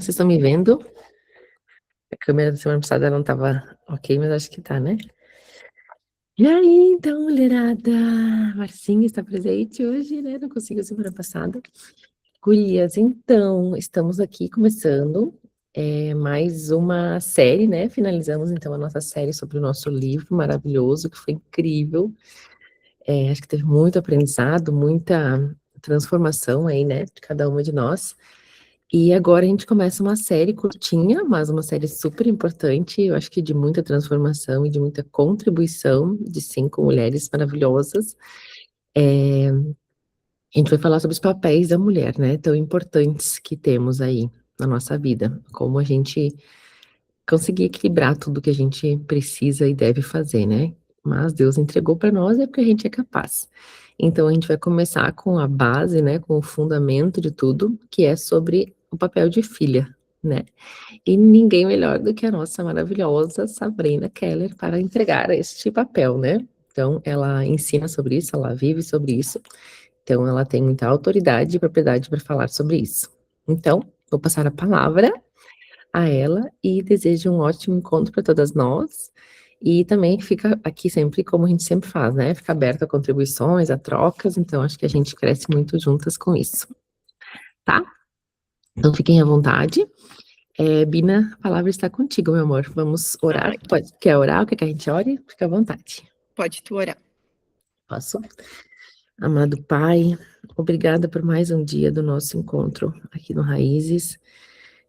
Vocês estão me vendo? A câmera da semana passada não estava ok, mas acho que tá, né? E aí, então, mulherada? Marcinha está presente hoje, né? Não conseguiu semana passada. Gurias, então, estamos aqui começando mais uma série, né? Finalizamos, então, a nossa série sobre o nosso livro maravilhoso, que foi incrível. Acho que teve muito aprendizado, muita transformação aí, né? De cada uma de nós. E agora a gente começa uma série curtinha, mas uma série super importante, eu acho que de muita transformação e de muita contribuição de 5 mulheres maravilhosas. A gente vai falar sobre os papéis da mulher, né, tão importantes que temos aí na nossa vida, como a gente conseguir equilibrar tudo que a gente precisa e deve fazer, né? Mas Deus entregou para nós é porque a gente é capaz. Então a gente vai começar com a base, né, com o fundamento de tudo, que é sobre o papel de filha, né? E ninguém melhor do que a nossa maravilhosa Sabrina Keller para entregar este papel, né? Então ela ensina sobre isso, ela vive sobre isso. Então ela tem muita autoridade e propriedade para falar sobre isso. Então, vou passar a palavra a ela e desejo um ótimo encontro para todas nós. E também fica aqui sempre, como a gente sempre faz, né? Fica aberto a contribuições, a trocas, então acho que a gente cresce muito juntas com isso, tá? Então fiquem à vontade. Bina, a palavra está contigo, meu amor. Vamos orar? Quer orar? Quer que a gente ore? Fica à vontade. Pode tu orar. Posso? Amado Pai, obrigada por mais um dia do nosso encontro aqui no Raízes,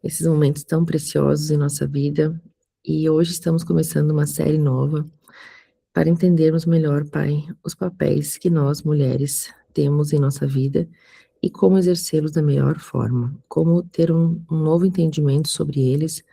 esses momentos tão preciosos em nossa vida. E hoje estamos começando uma série nova para entendermos melhor, Pai, os papéis que nós, mulheres, temos em nossa vida e como exercê-los da melhor forma, como ter um novo entendimento sobre eles.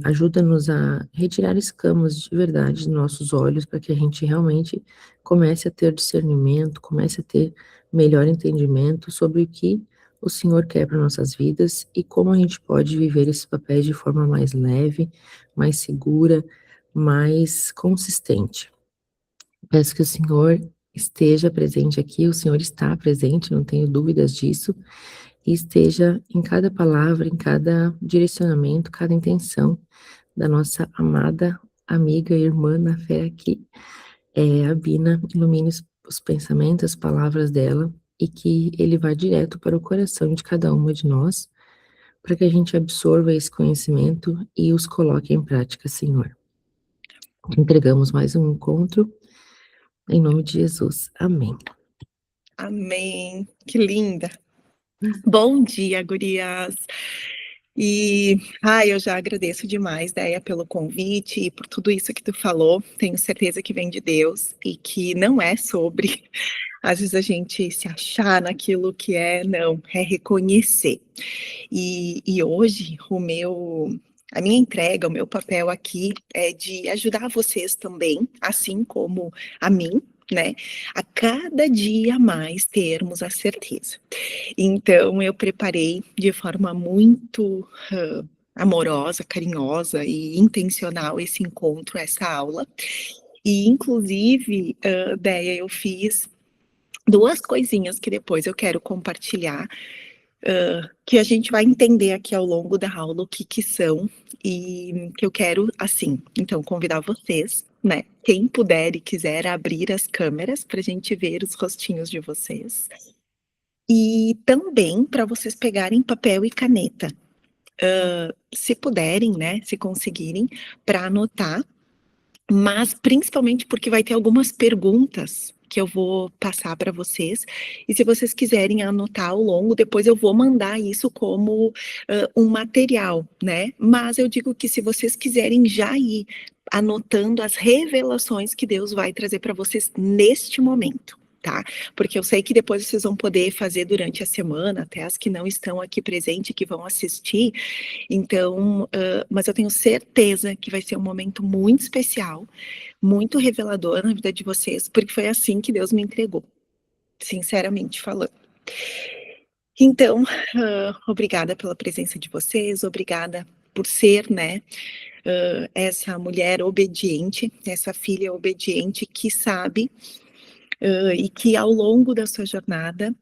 Ajuda-nos a retirar escamas de verdade dos nossos olhos para que a gente realmente comece a ter discernimento, comece a ter melhor entendimento sobre o que o Senhor quer para nossas vidas e como a gente pode viver esses papéis de forma mais leve, mais segura, mais consistente. Peço que o Senhor esteja presente aqui, o Senhor está presente, não tenho dúvidas disso, e esteja em cada palavra, em cada direcionamento, cada intenção da nossa amada amiga e irmã na fé aqui, a Bina, ilumine os pensamentos, as palavras dela, e que ele vá direto para o coração de cada uma de nós, para que a gente absorva esse conhecimento e os coloque em prática, Senhor. Entregamos mais um encontro, em nome de Jesus. Amém. Amém. Que linda. Bom dia, gurias. Eu já agradeço demais, Déia, pelo convite e por tudo isso que tu falou. Tenho certeza que vem de Deus e que não é sobre, às vezes, a gente se achar naquilo que é, não, é reconhecer. E hoje, a minha entrega, o meu papel aqui é de ajudar vocês também, assim como a mim, né, a cada dia mais termos a certeza. Então, eu preparei de forma muito amorosa, carinhosa e intencional esse encontro, essa aula. E, inclusive, Déia, eu fiz duas coisinhas que depois eu quero compartilhar, que a gente vai entender aqui ao longo da aula o que são, e que eu quero, assim, então, convidar vocês, né, quem puder e quiser abrir as câmeras para a gente ver os rostinhos de vocês. E também para vocês pegarem papel e caneta, se puderem, né, se conseguirem, para anotar, mas principalmente porque vai ter algumas perguntas que eu vou passar para vocês, e se vocês quiserem anotar ao longo, depois eu vou mandar isso como um material, né? Mas eu digo que se vocês quiserem já ir anotando as revelações que Deus vai trazer para vocês neste momento, tá? Porque eu sei que depois vocês vão poder fazer durante a semana, até as que não estão aqui presentes, que vão assistir. Então, mas eu tenho certeza que vai ser um momento muito especial, muito revelador na vida de vocês, porque foi assim que Deus me entregou, sinceramente falando. Então, obrigada pela presença de vocês, obrigada por ser, né, essa mulher obediente, essa filha obediente que sabe e que ao longo da sua jornada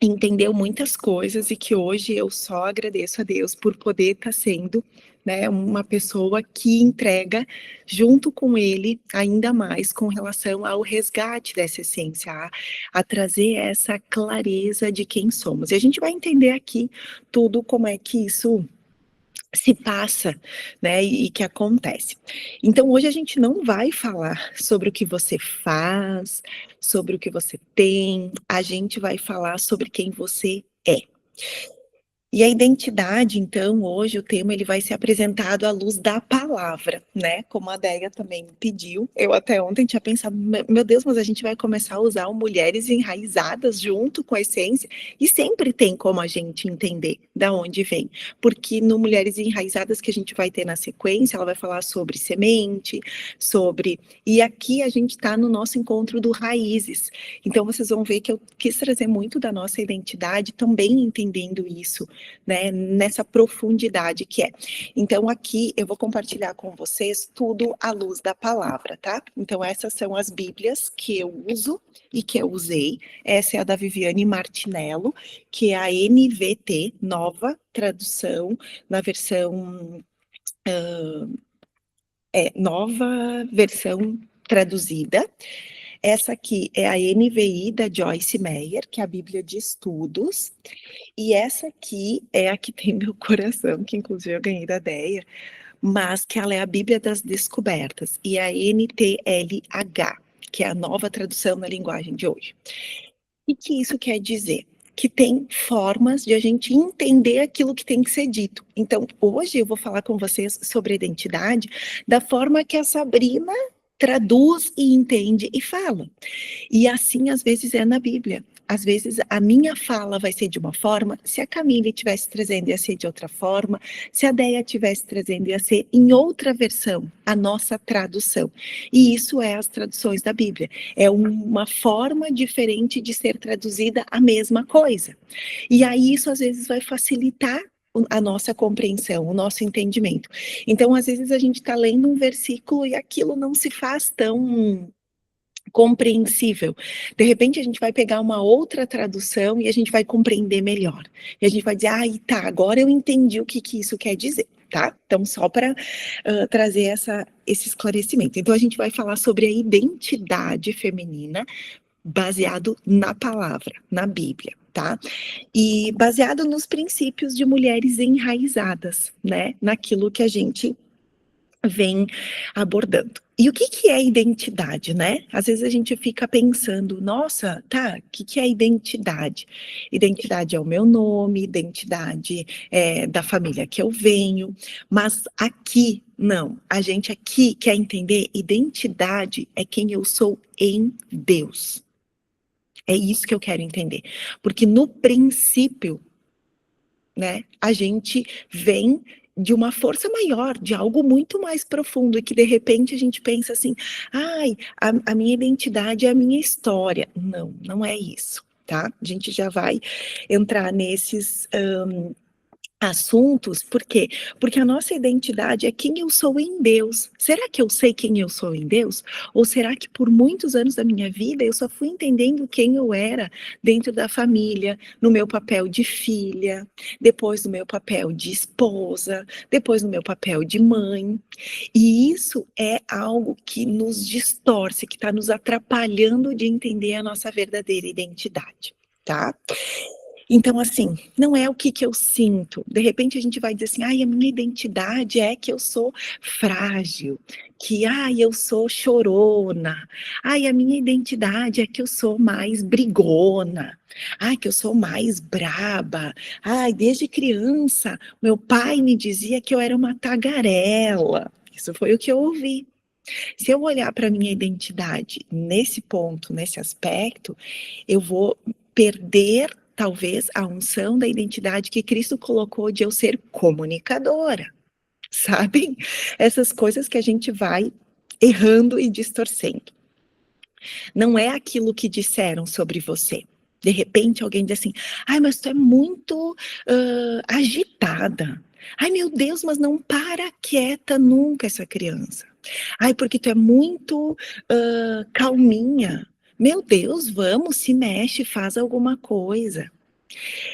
entendeu muitas coisas e que hoje eu só agradeço a Deus por poder estar sendo, né, uma pessoa que entrega junto com ele ainda mais com relação ao resgate dessa essência, a trazer essa clareza de quem somos. E a gente vai entender aqui tudo como é que isso se passa, né, e que acontece. Então hoje a gente não vai falar sobre o que você faz, sobre o que você tem, a gente vai falar sobre quem você é. E a identidade, então, hoje o tema ele vai ser apresentado à luz da palavra, né? Como a Déia também me pediu. Eu até ontem tinha pensado, meu Deus, mas a gente vai começar a usar o mulheres enraizadas junto com a essência, e sempre tem como a gente entender da onde vem, porque no Mulheres Enraizadas que a gente vai ter na sequência, ela vai falar sobre semente, sobre. E aqui a gente está no nosso encontro do Raízes. Então vocês vão ver que eu quis trazer muito da nossa identidade, também entendendo isso, né, nessa profundidade que é. Então aqui eu vou compartilhar com vocês tudo à luz da palavra, tá? Então essas são as Bíblias que eu uso e que eu usei. Essa é a da Viviane Martinello, que é a NVT, nova tradução, na versão nova versão traduzida. Essa aqui é a NVI da Joyce Meyer, que é a Bíblia de Estudos. E essa aqui é a que tem meu coração, que inclusive eu ganhei da Déia, mas que ela é a Bíblia das Descobertas, e a NTLH, que é a nova tradução na linguagem de hoje. E que isso quer dizer? Que tem formas de a gente entender aquilo que tem que ser dito. Então, hoje eu vou falar com vocês sobre identidade da forma que a Sabrina traduz e entende e fala. E assim, às vezes, é na Bíblia. Às vezes, a minha fala vai ser de uma forma, se a Camille estivesse trazendo, ia ser de outra forma, se a Déia estivesse trazendo, ia ser em outra versão, a nossa tradução. E isso é as traduções da Bíblia. É uma forma diferente de ser traduzida a mesma coisa. E aí, isso, às vezes, vai facilitar a nossa compreensão, o nosso entendimento. Então, às vezes, a gente está lendo um versículo e aquilo não se faz tão compreensível. De repente a gente vai pegar uma outra tradução e a gente vai compreender melhor. E a gente vai dizer, tá, agora eu entendi o que isso quer dizer, tá? Então, só para trazer esse esclarecimento. Então, a gente vai falar sobre a identidade feminina baseado na palavra, na Bíblia, tá? E baseado nos princípios de mulheres enraizadas, né? Naquilo que a gente vem abordando. E o que é identidade, né? Às vezes a gente fica pensando, nossa, tá, o que é identidade? Identidade é o meu nome, identidade é da família que eu venho, mas aqui, não. A gente aqui quer entender, identidade é quem eu sou em Deus. É isso que eu quero entender. Porque no princípio, né, a gente vem de uma força maior, de algo muito mais profundo, e que de repente a gente pensa assim, a minha identidade é a minha história. Não, não é isso, tá? A gente já vai entrar nesses assuntos, por quê? Porque a nossa identidade é quem eu sou em Deus. Será que eu sei quem eu sou em Deus? Ou será que por muitos anos da minha vida eu só fui entendendo quem eu era dentro da família, no meu papel de filha, depois no meu papel de esposa, depois no meu papel de mãe? E isso é algo que nos distorce, que está nos atrapalhando de entender a nossa verdadeira identidade, tá? Então, assim, não é o que eu sinto. De repente a gente vai dizer assim, a minha identidade é que eu sou frágil, que, eu sou chorona, a minha identidade é que eu sou mais brigona, que eu sou mais braba, desde criança, meu pai me dizia que eu era uma tagarela. Isso foi o que eu ouvi. Se eu olhar para a minha identidade nesse ponto, nesse aspecto, eu vou perder, talvez, a unção da identidade que Cristo colocou de eu ser comunicadora, sabem? Essas coisas que a gente vai errando e distorcendo. Não é aquilo que disseram sobre você. De repente alguém diz assim, mas tu é muito agitada. Meu Deus, mas não para quieta nunca essa criança. Porque tu é muito calminha. Meu Deus, vamos, se mexe, faz alguma coisa.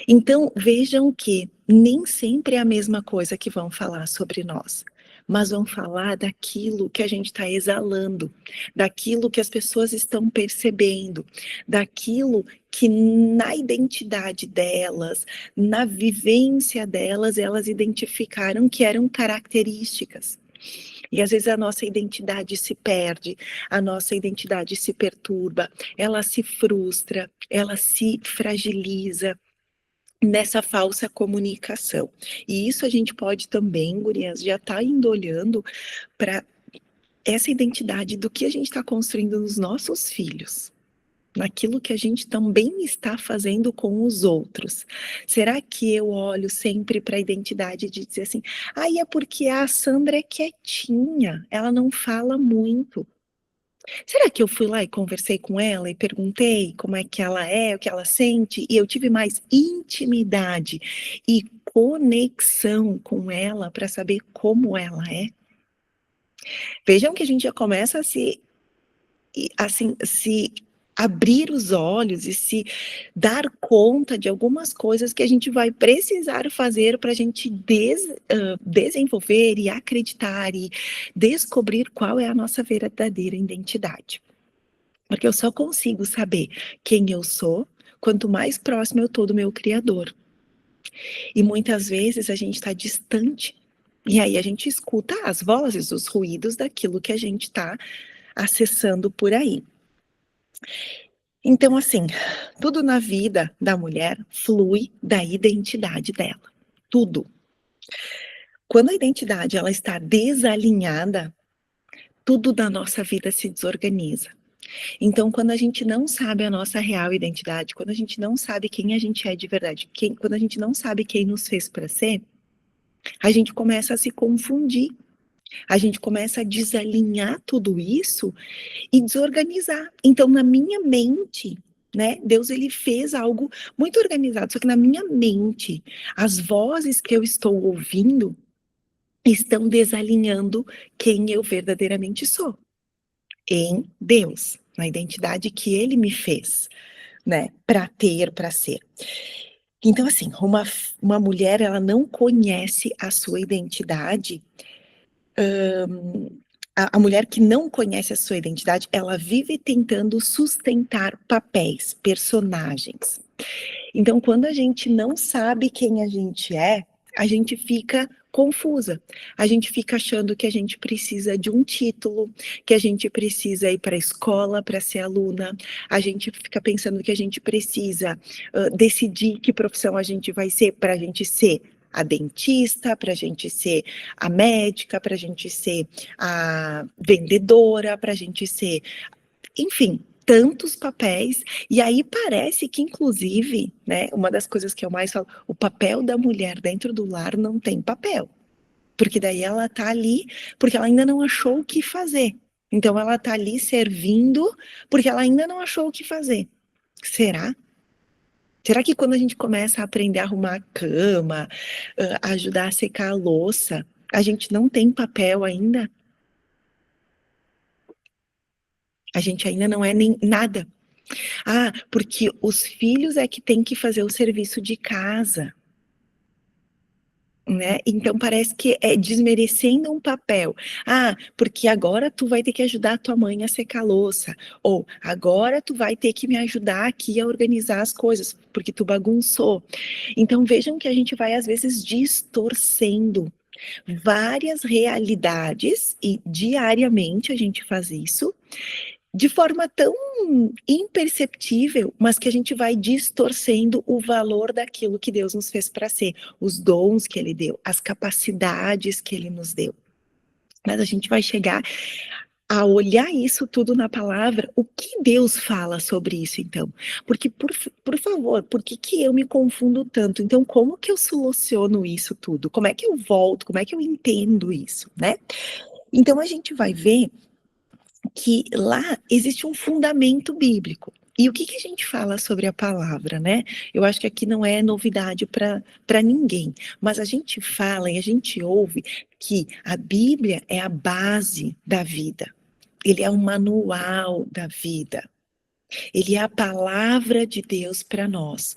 Então, vejam que nem sempre é a mesma coisa que vão falar sobre nós, mas vão falar daquilo que a gente está exalando, daquilo que as pessoas estão percebendo, daquilo que na identidade delas, na vivência delas, elas identificaram que eram características. E às vezes a nossa identidade se perde, a nossa identidade se perturba, ela se frustra, ela se fragiliza nessa falsa comunicação. E isso a gente pode também, gurias, já tá indo olhando para essa identidade do que a gente está construindo nos nossos filhos, naquilo que a gente também está fazendo com os outros. Será que eu olho sempre para a identidade de dizer assim, é porque a Sandra é quietinha, ela não fala muito. Será que eu fui lá e conversei com ela e perguntei como é que ela é, o que ela sente, e eu tive mais intimidade e conexão com ela para saber como ela é? Vejam que a gente já começa a se abrir os olhos e se dar conta de algumas coisas que a gente vai precisar fazer para a gente desenvolver e acreditar e descobrir qual é a nossa verdadeira identidade. Porque eu só consigo saber quem eu sou quanto mais próximo eu estou do meu Criador. E muitas vezes a gente está distante. E aí a gente escuta as vozes, os ruídos daquilo que a gente está acessando por aí. Então, assim, tudo na vida da mulher flui da identidade dela. Tudo. Quando a identidade ela está desalinhada, tudo na nossa vida se desorganiza. Então, quando a gente não sabe a nossa real identidade, quando a gente não sabe quem a gente é de verdade, quando a gente não sabe quem nos fez para ser, a gente começa a se confundir, a gente começa a desalinhar tudo isso e desorganizar. Então, na minha mente, né, Deus ele fez algo muito organizado, só que na minha mente, as vozes que eu estou ouvindo estão desalinhando quem eu verdadeiramente sou em Deus, na identidade que Ele me fez, né, para ter, para ser. Então, assim, uma mulher, ela não conhece a sua identidade, a mulher que não conhece a sua identidade, ela vive tentando sustentar papéis, personagens. Então, quando a gente não sabe quem a gente fica confusa. A gente fica achando que a gente precisa de um título, que a gente precisa ir para a escola para ser aluna. A gente fica pensando que a gente precisa decidir que profissão a gente vai ser para a gente ser a dentista, para a gente ser a médica, para a gente ser a vendedora, para a gente ser, enfim, tantos papéis, e aí parece que, inclusive, né, uma das coisas que eu mais falo, o papel da mulher dentro do lar não tem papel, porque daí ela tá ali, porque ela ainda não achou o que fazer, então ela tá ali servindo, porque ela ainda não achou o que fazer. Será? Será que quando a gente começa a aprender a arrumar a cama, ajudar a secar a louça, a gente não tem papel ainda? A gente ainda não é nem nada. Porque os filhos é que têm que fazer o serviço de casa, né? Então parece que é desmerecendo um papel. Porque agora tu vai ter que ajudar a tua mãe a secar a louça. Ou agora tu vai ter que me ajudar aqui a organizar as coisas, porque tu bagunçou. Então vejam que a gente vai às vezes distorcendo várias realidades e diariamente a gente faz isso de forma tão imperceptível, mas que a gente vai distorcendo o valor daquilo que Deus nos fez para ser, os dons que Ele deu, as capacidades que Ele nos deu. Mas a gente vai chegar a olhar isso tudo na palavra, o que Deus fala sobre isso, então? Porque, por favor, por que eu me confundo tanto? Então, como que eu soluciono isso tudo? Como é que eu volto? Como é que eu entendo isso, né? Então, a gente vai ver que lá existe um fundamento bíblico. E o que a gente fala sobre a palavra, né? Eu acho que aqui não é novidade para ninguém, mas a gente fala e a gente ouve que a Bíblia é a base da vida. Ele é o manual da vida. Ele é a palavra de Deus para nós.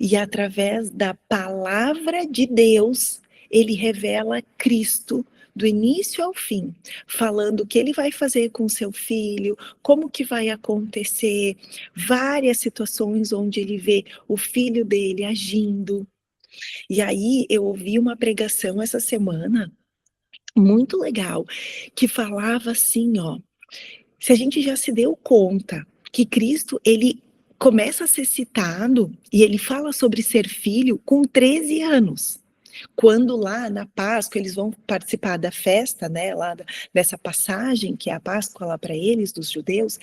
E através da palavra de Deus, ele revela Cristo do início ao fim, falando o que ele vai fazer com seu filho, como que vai acontecer, várias situações onde ele vê o filho dele agindo. E aí eu ouvi uma pregação essa semana, muito legal, que falava assim, ó, se a gente já se deu conta que Cristo, ele começa a ser citado e ele fala sobre ser filho com 13 anos. Quando lá na Páscoa eles vão participar da festa, né, dessa passagem que é a Páscoa lá para eles, dos judeus,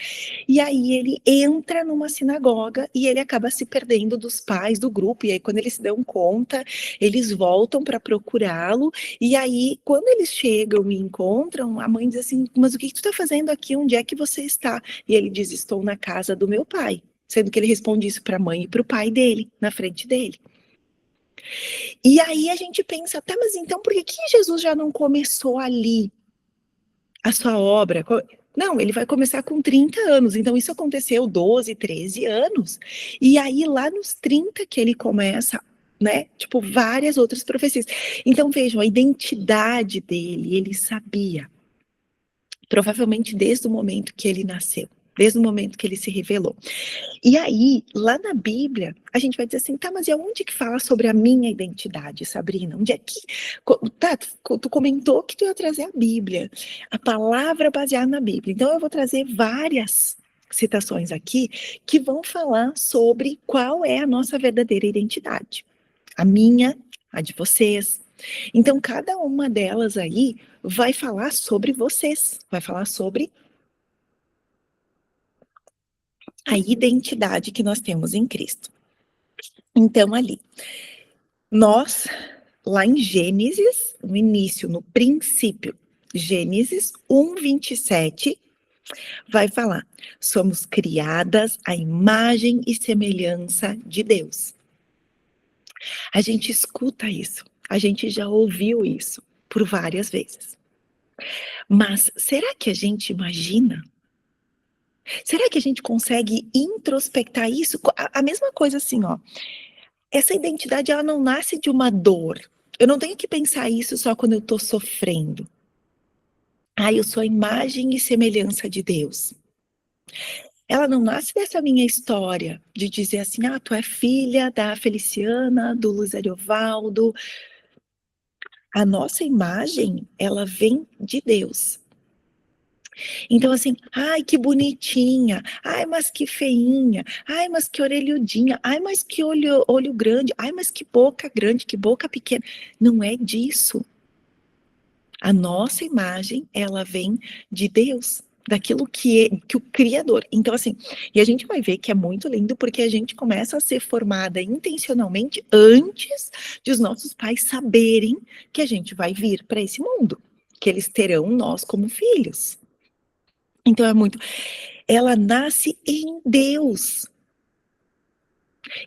e aí ele entra numa sinagoga e ele acaba se perdendo dos pais do grupo, e aí quando eles se dão conta, eles voltam para procurá-lo, e aí quando eles chegam e encontram, a mãe diz assim, mas o que tu está fazendo aqui? Onde é que você está? E ele diz, estou na casa do meu pai, sendo que ele responde isso para a mãe e para o pai dele, na frente dele. E aí a gente pensa, tá, mas então por que Jesus já não começou ali a sua obra? Não, ele vai começar com 30 anos, então isso aconteceu 12, 13 anos. E aí lá nos 30 que ele começa, né, tipo várias outras profecias. Então vejam, a identidade dele, ele sabia, provavelmente desde o momento que ele nasceu, desde o momento que ele se revelou. E aí, lá na Bíblia, a gente vai dizer assim, tá, mas e aonde que fala sobre a minha identidade, Sabrina? Onde é que... Tá, tu comentou que tu ia trazer a Bíblia, a palavra baseada na Bíblia. Então, eu vou trazer várias citações aqui que vão falar sobre qual é a nossa verdadeira identidade. A minha, a de vocês. Então, cada uma delas aí vai falar sobre vocês, vai falar sobre a identidade que nós temos em Cristo. Então, ali, nós, lá em Gênesis, no início, no princípio, Gênesis 1:27, vai falar: somos criadas à imagem e semelhança de Deus. A gente escuta isso, a gente já ouviu isso por várias vezes. Mas será que a gente imagina? Será que a gente consegue introspectar isso? A mesma coisa assim, ó. Essa identidade, ela não nasce de uma dor. Eu não tenho que pensar isso só quando eu estou sofrendo. Eu sou a imagem e semelhança de Deus. Ela não nasce dessa minha história de dizer assim, tu é filha da Feliciana, do Luiz Ariovaldo. A nossa imagem, ela vem de Deus. Então assim, ai que bonitinha, ai mas que feinha, ai mas que orelhudinha, ai mas que olho grande, ai mas que boca grande, que boca pequena. Não é disso. A nossa imagem, ela vem de Deus, daquilo que o Criador. Então assim, e a gente vai ver que é muito lindo porque a gente começa a ser formada intencionalmente antes de os nossos pais saberem que a gente vai vir para esse mundo, que eles terão nós como filhos. Então é muito. Ela nasce em Deus.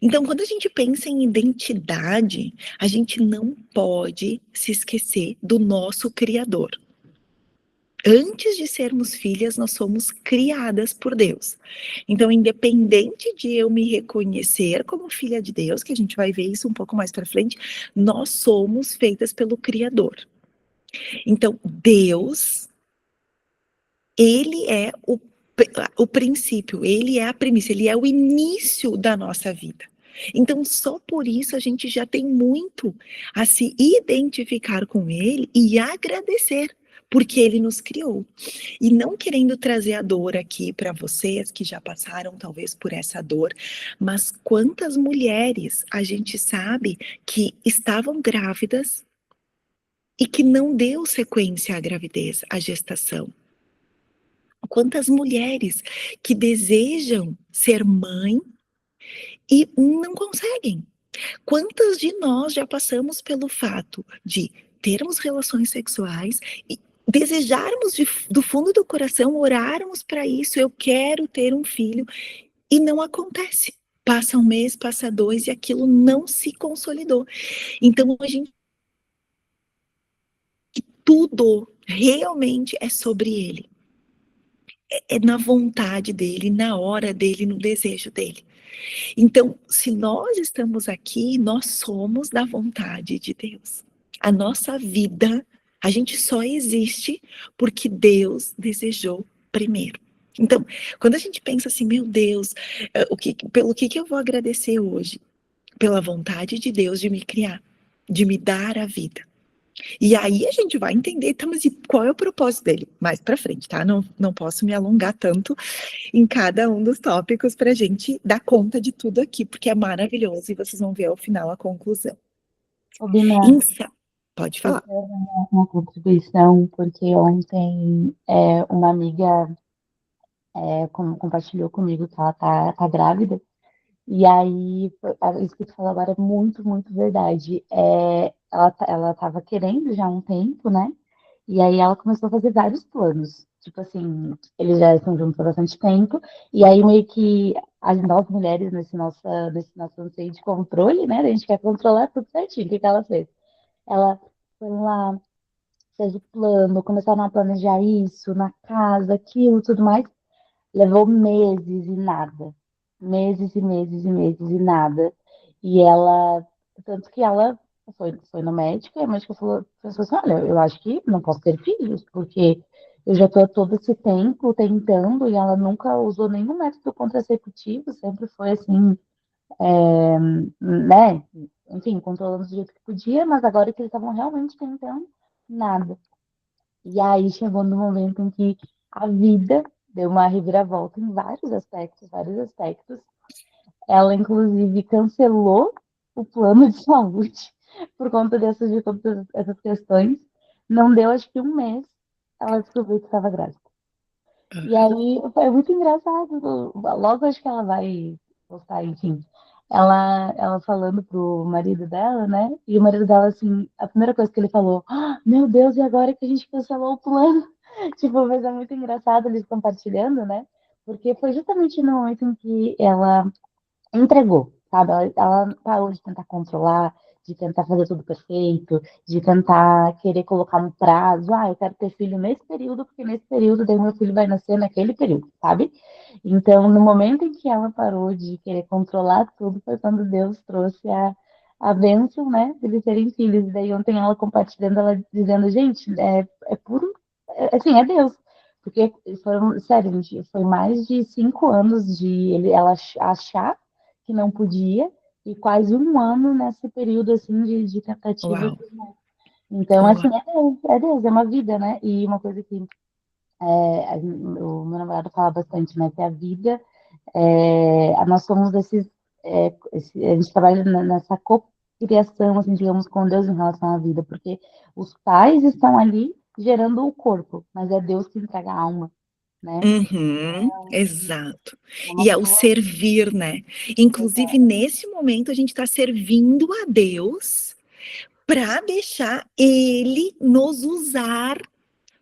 Então, quando a gente pensa em identidade, a gente não pode se esquecer do nosso Criador. Antes de sermos filhas, nós somos criadas por Deus. Então, independente de eu me reconhecer como filha de Deus, que a gente vai ver isso um pouco mais para frente, nós somos feitas pelo Criador. Então, Deus, ele é o princípio, ele é a primícia, ele é o início da nossa vida. Então, só por isso a gente já tem muito a se identificar com ele e agradecer, porque ele nos criou. E não querendo trazer a dor aqui para vocês que já passaram talvez por essa dor, mas quantas mulheres a gente sabe que estavam grávidas e que não deu sequência à gravidez, à gestação. Quantas mulheres que desejam ser mãe e não conseguem. Quantas de nós já passamos pelo fato de termos relações sexuais e desejarmos do fundo do coração, orarmos para isso, eu quero ter um filho, e não acontece. Passa um mês, passa dois e aquilo não se consolidou. Então a gente, tudo realmente é sobre ele. É na vontade dele, na hora dele, no desejo dele. Então, se nós estamos aqui, nós somos da vontade de Deus. A nossa vida, a gente só existe porque Deus desejou primeiro. Então, quando a gente pensa assim, meu Deus, pelo que eu vou agradecer hoje? Pela vontade de Deus de me criar, de me dar a vida. E aí a gente vai entender, tá, mas qual é o propósito dele? Mais pra frente, tá? Não posso me alongar tanto em cada um dos tópicos para a gente dar conta de tudo aqui, porque é maravilhoso e vocês vão ver ao final a conclusão. Ô, Bina, Insa, pode eu falar. quero dar uma contribuição, porque ontem uma amiga compartilhou comigo que ela tá grávida, e aí isso que tu falou agora é muito, muito verdade. Ela tava querendo já há um tempo, né? E aí ela começou a fazer vários planos. Tipo assim, eles já estão juntos há bastante tempo, e aí meio que nós mulheres nesse nosso anseio de controle, né? A gente quer controlar tudo certinho. O que que ela fez? Ela foi lá, fez o plano, começaram a planejar isso na casa, aquilo, tudo mais. Levou meses e nada. Meses e meses e meses e nada. E ela, tanto que ela foi no médico e a médica pensou assim, olha, eu acho que não posso ter filhos, porque eu já estou todo esse tempo tentando e ela nunca usou nenhum método contraceptivo, sempre foi assim, né? Enfim, controlando do jeito que podia, mas agora que eles estavam realmente tentando, nada. E aí chegou no momento em que a vida deu uma reviravolta em vários aspectos, vários aspectos. Ela, inclusive, cancelou o plano de saúde por conta de todas essas questões. Não deu, acho que um mês, ela descobriu que estava grávida. E aí foi muito engraçado. Logo acho que ela vai postar, enfim. Ela falando pro marido dela, né? E o marido dela, assim, a primeira coisa que ele falou, "Ah, meu Deus, e agora que a gente cancelou o plano?" Tipo, mas é muito engraçado eles compartilhando, né? Porque foi justamente no momento em que ela entregou, sabe? Ela parou de tentar controlar, de tentar fazer tudo perfeito, de tentar querer colocar um prazo. Ah, eu quero ter filho nesse período, porque nesse período daí meu filho vai nascer naquele período, sabe? Então, no momento em que ela parou de querer controlar tudo, foi quando Deus trouxe a bênção, né, de eles terem filhos. E daí ontem ela compartilhando, ela dizendo, gente, é puro, assim, é Deus. Porque foram, sério, gente, foi mais de 5 anos de ela achar que não podia, e quase um ano nesse período assim de tentativa. Uau, Então, uau. assim, é Deus, é uma vida, né? E uma coisa que o meu namorado fala bastante, né? Que a vida, nós somos a gente trabalha nessa cocriação, assim, digamos, com Deus em relação à vida, porque os pais estão ali gerando o corpo, mas é Deus que entrega a alma, né? Uhum, exato. É uma E é o flor. servir, né? Inclusive, nesse momento, a gente está servindo a Deus para deixar Ele nos usar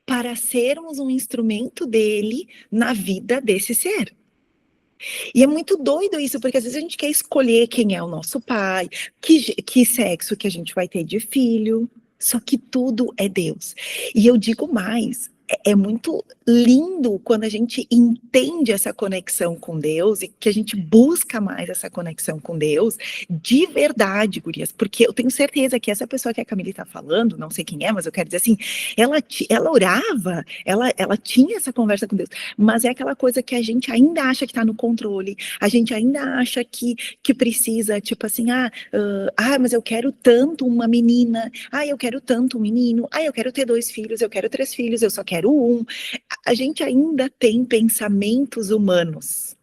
para sermos um instrumento dele na vida desse ser. E é muito doido isso, porque às vezes a gente quer escolher quem é o nosso pai, que sexo que a gente vai ter de filho, só que tudo é Deus. E eu digo mais, é muito lindo quando a gente entende essa conexão com Deus e que a gente busca mais essa conexão com Deus de verdade, gurias, porque eu tenho certeza que essa pessoa que a Camille está falando, não sei quem é, mas eu quero dizer assim, ela orava, ela tinha essa conversa com Deus, mas é aquela coisa que a gente ainda acha que está no controle, a gente ainda acha que precisa, tipo assim, mas eu quero tanto uma menina, eu quero tanto um menino, eu quero ter 2 filhos, eu quero 3 filhos, eu só quero um. A gente ainda tem pensamentos humanos,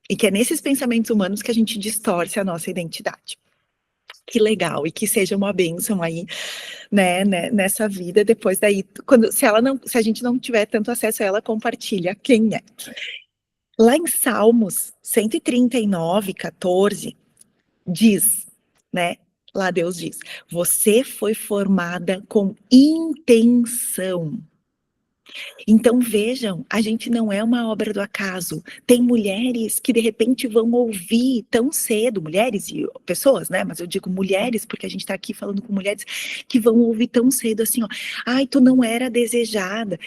e que é nesses pensamentos humanos que a gente distorce a nossa identidade. Que legal, e que seja uma bênção aí, né, nessa vida, depois daí, se a gente não tiver tanto acesso a ela, compartilha quem é. Lá em Salmos 139, 14, diz, né, lá Deus diz, você foi formada com intenção. Então vejam, a gente não é uma obra do acaso. Tem mulheres que de repente vão ouvir tão cedo, mulheres e pessoas, né? Mas eu digo mulheres porque a gente está aqui falando com mulheres que vão ouvir tão cedo assim, ó. Ai, tu não era desejada.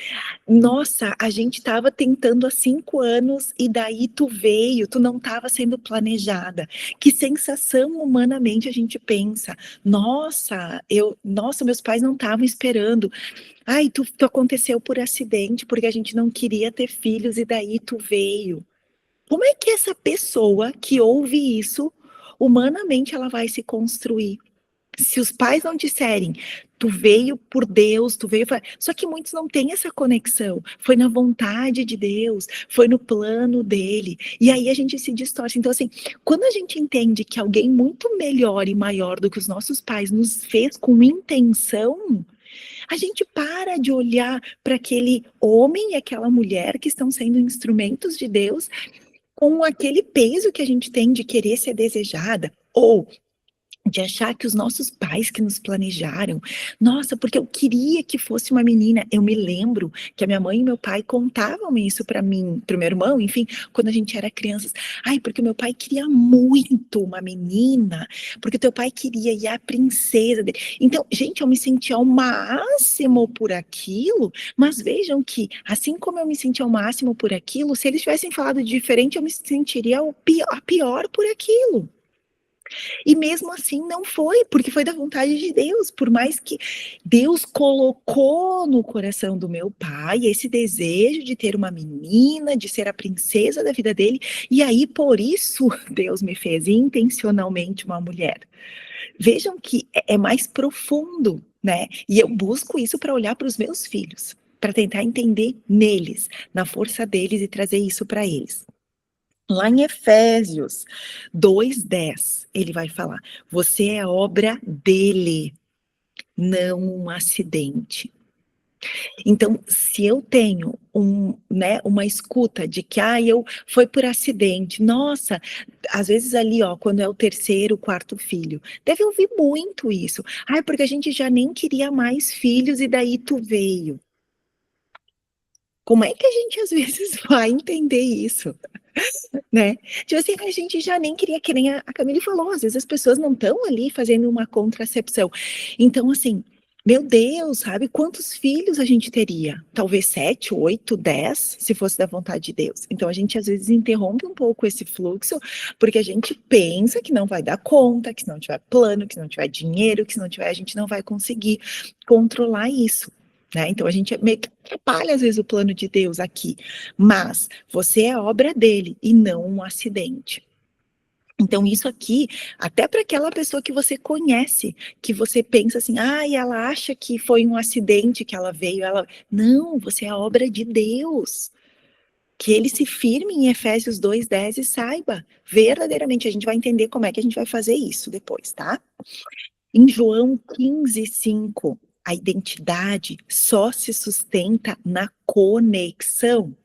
Nossa, a gente estava tentando há 5 anos e daí tu veio, tu não estava sendo planejada. Que sensação humanamente a gente pensa. Nossa, meus pais não estavam esperando. Ai, tu aconteceu por acidente, porque a gente não queria ter filhos e daí tu veio. Como é que essa pessoa que ouve isso, humanamente ela vai se construir? Se os pais não disserem, tu veio por Deus, tu veio. Só que muitos não têm essa conexão. Foi na vontade de Deus, foi no plano dele. E aí a gente se distorce. Então, assim, quando a gente entende que alguém muito melhor e maior do que os nossos pais nos fez com intenção, a gente para de olhar para aquele homem e aquela mulher que estão sendo instrumentos de Deus com aquele peso que a gente tem de querer ser desejada, ou de achar que os nossos pais que nos planejaram, nossa, porque eu queria que fosse uma menina. Eu me lembro que a minha mãe e meu pai contavam isso para mim, para o meu irmão, enfim, quando a gente era crianças. Ai, porque o meu pai queria muito uma menina, porque o teu pai queria ir a princesa dele. Então, gente, eu me sentia ao máximo por aquilo, mas vejam que, assim como eu me sentia ao máximo por aquilo, se eles tivessem falado diferente, eu me sentiria a pior por aquilo. E mesmo assim não foi, porque foi da vontade de Deus, por mais que Deus colocou no coração do meu pai esse desejo de ter uma menina, de ser a princesa da vida dele, e aí por isso Deus me fez intencionalmente uma mulher. Vejam que é mais profundo, né? E eu busco isso para olhar para os meus filhos, para tentar entender neles, na força deles e trazer isso para eles. Lá em Efésios 2:10, ele vai falar: você é obra dele, não um acidente. Então, se eu tenho uma escuta de que foi por acidente, nossa, às vezes ali, ó, quando é o terceiro, quarto filho, deve ouvir muito isso. Ai, porque a gente já nem queria mais filhos e daí tu veio. Como é que a gente às vezes vai entender isso? Né? Tipo assim, a gente já nem queria, que nem a Camille falou, às vezes as pessoas não estão ali fazendo uma contracepção. Então, assim, meu Deus, sabe quantos filhos a gente teria? Talvez 7, 8, 10, se fosse da vontade de Deus. Então, a gente às vezes interrompe um pouco esse fluxo, porque a gente pensa que não vai dar conta, que se não tiver plano, que se não tiver dinheiro, que se não tiver, a gente não vai conseguir controlar isso. Né? Então a gente meio que atrapalha às vezes o plano de Deus aqui, mas você é obra dele e não um acidente. Então isso aqui, até para aquela pessoa que você conhece, que você pensa assim, ela acha que foi um acidente que ela veio, não, você é a obra de Deus. Que ele se firme em Efésios 2:10 e saiba, verdadeiramente, a gente vai entender como é que a gente vai fazer isso depois, tá? Em João 15:5, a identidade só se sustenta na conexão.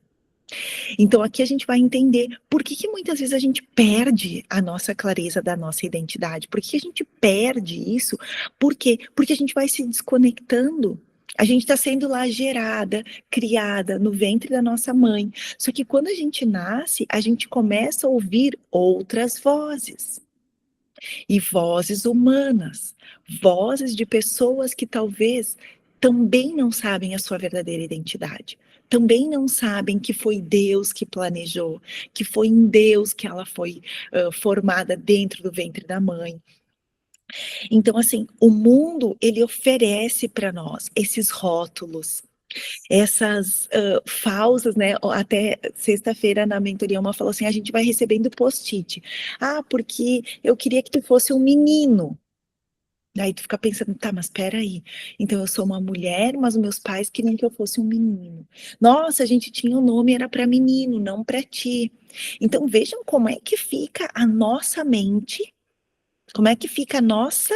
Então aqui a gente vai entender por que muitas vezes a gente perde a nossa clareza da nossa identidade. Por que a gente perde isso? Por quê? Porque a gente vai se desconectando. A gente está sendo lá gerada, criada no ventre da nossa mãe. Só que quando a gente nasce, a gente começa a ouvir outras vozes. E vozes humanas, vozes de pessoas que talvez também não sabem a sua verdadeira identidade, também não sabem que foi Deus que planejou, que foi em Deus que ela foi formada dentro do ventre da mãe. Então, assim, o mundo, ele oferece para nós esses rótulos, essas falsas, né? Até sexta-feira na mentoria uma falou assim, a gente vai recebendo post-it. Porque eu queria que tu fosse um menino. Daí tu fica pensando, tá, mas peraí, então eu sou uma mulher, mas os meus pais queriam que eu fosse um menino. Nossa, a gente tinha o nome, era para menino, não para ti. Então vejam como é que fica a nossa mente, como é que fica a nossa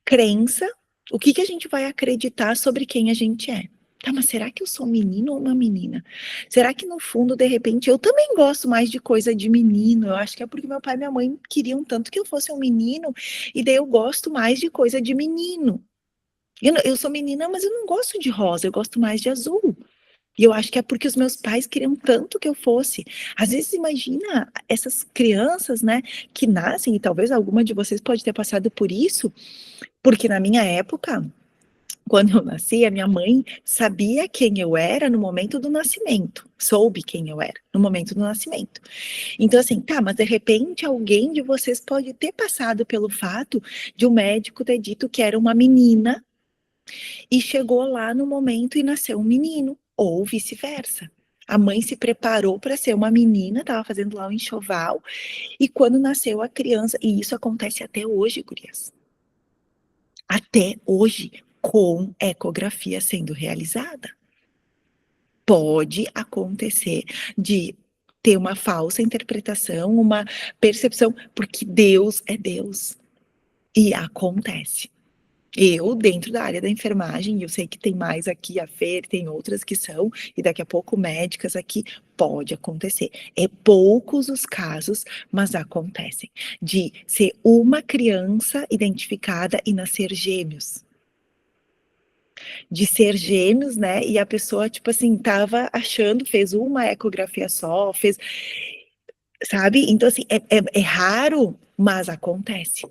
crença, o que a gente vai acreditar sobre quem a gente é. Tá, mas será que eu sou um menino ou uma menina? Será que no fundo, de repente, eu também gosto mais de coisa de menino? Eu acho que é porque meu pai e minha mãe queriam tanto que eu fosse um menino, e daí eu gosto mais de coisa de menino. Eu sou menina, mas eu não gosto de rosa, eu gosto mais de azul. E eu acho que é porque os meus pais queriam tanto que eu fosse. Às vezes, imagina essas crianças, né, que nascem, e talvez alguma de vocês pode ter passado por isso, porque na minha época, quando eu nasci, a minha mãe sabia quem eu era no momento do nascimento. Soube quem eu era no momento do nascimento. Então, assim, tá, mas de repente alguém de vocês pode ter passado pelo fato de um médico ter dito que era uma menina e chegou lá no momento e nasceu um menino, ou vice-versa. A mãe se preparou para ser uma menina, estava fazendo lá um enxoval, e quando nasceu a criança, e isso acontece até hoje, gurias. Até hoje, com ecografia sendo realizada. Pode acontecer de ter uma falsa interpretação, uma percepção, porque Deus é Deus. E acontece. Eu, dentro da área da enfermagem, eu sei que tem mais aqui, a Fer, tem outras que são, e daqui a pouco médicas aqui, pode acontecer. É poucos os casos, mas acontecem. De ser uma criança identificada e nascer gêmeos. De ser gêmeos, né? E a pessoa, tipo assim, tava achando, fez uma ecografia só, fez. Sabe? Então, assim, é raro, mas acontece.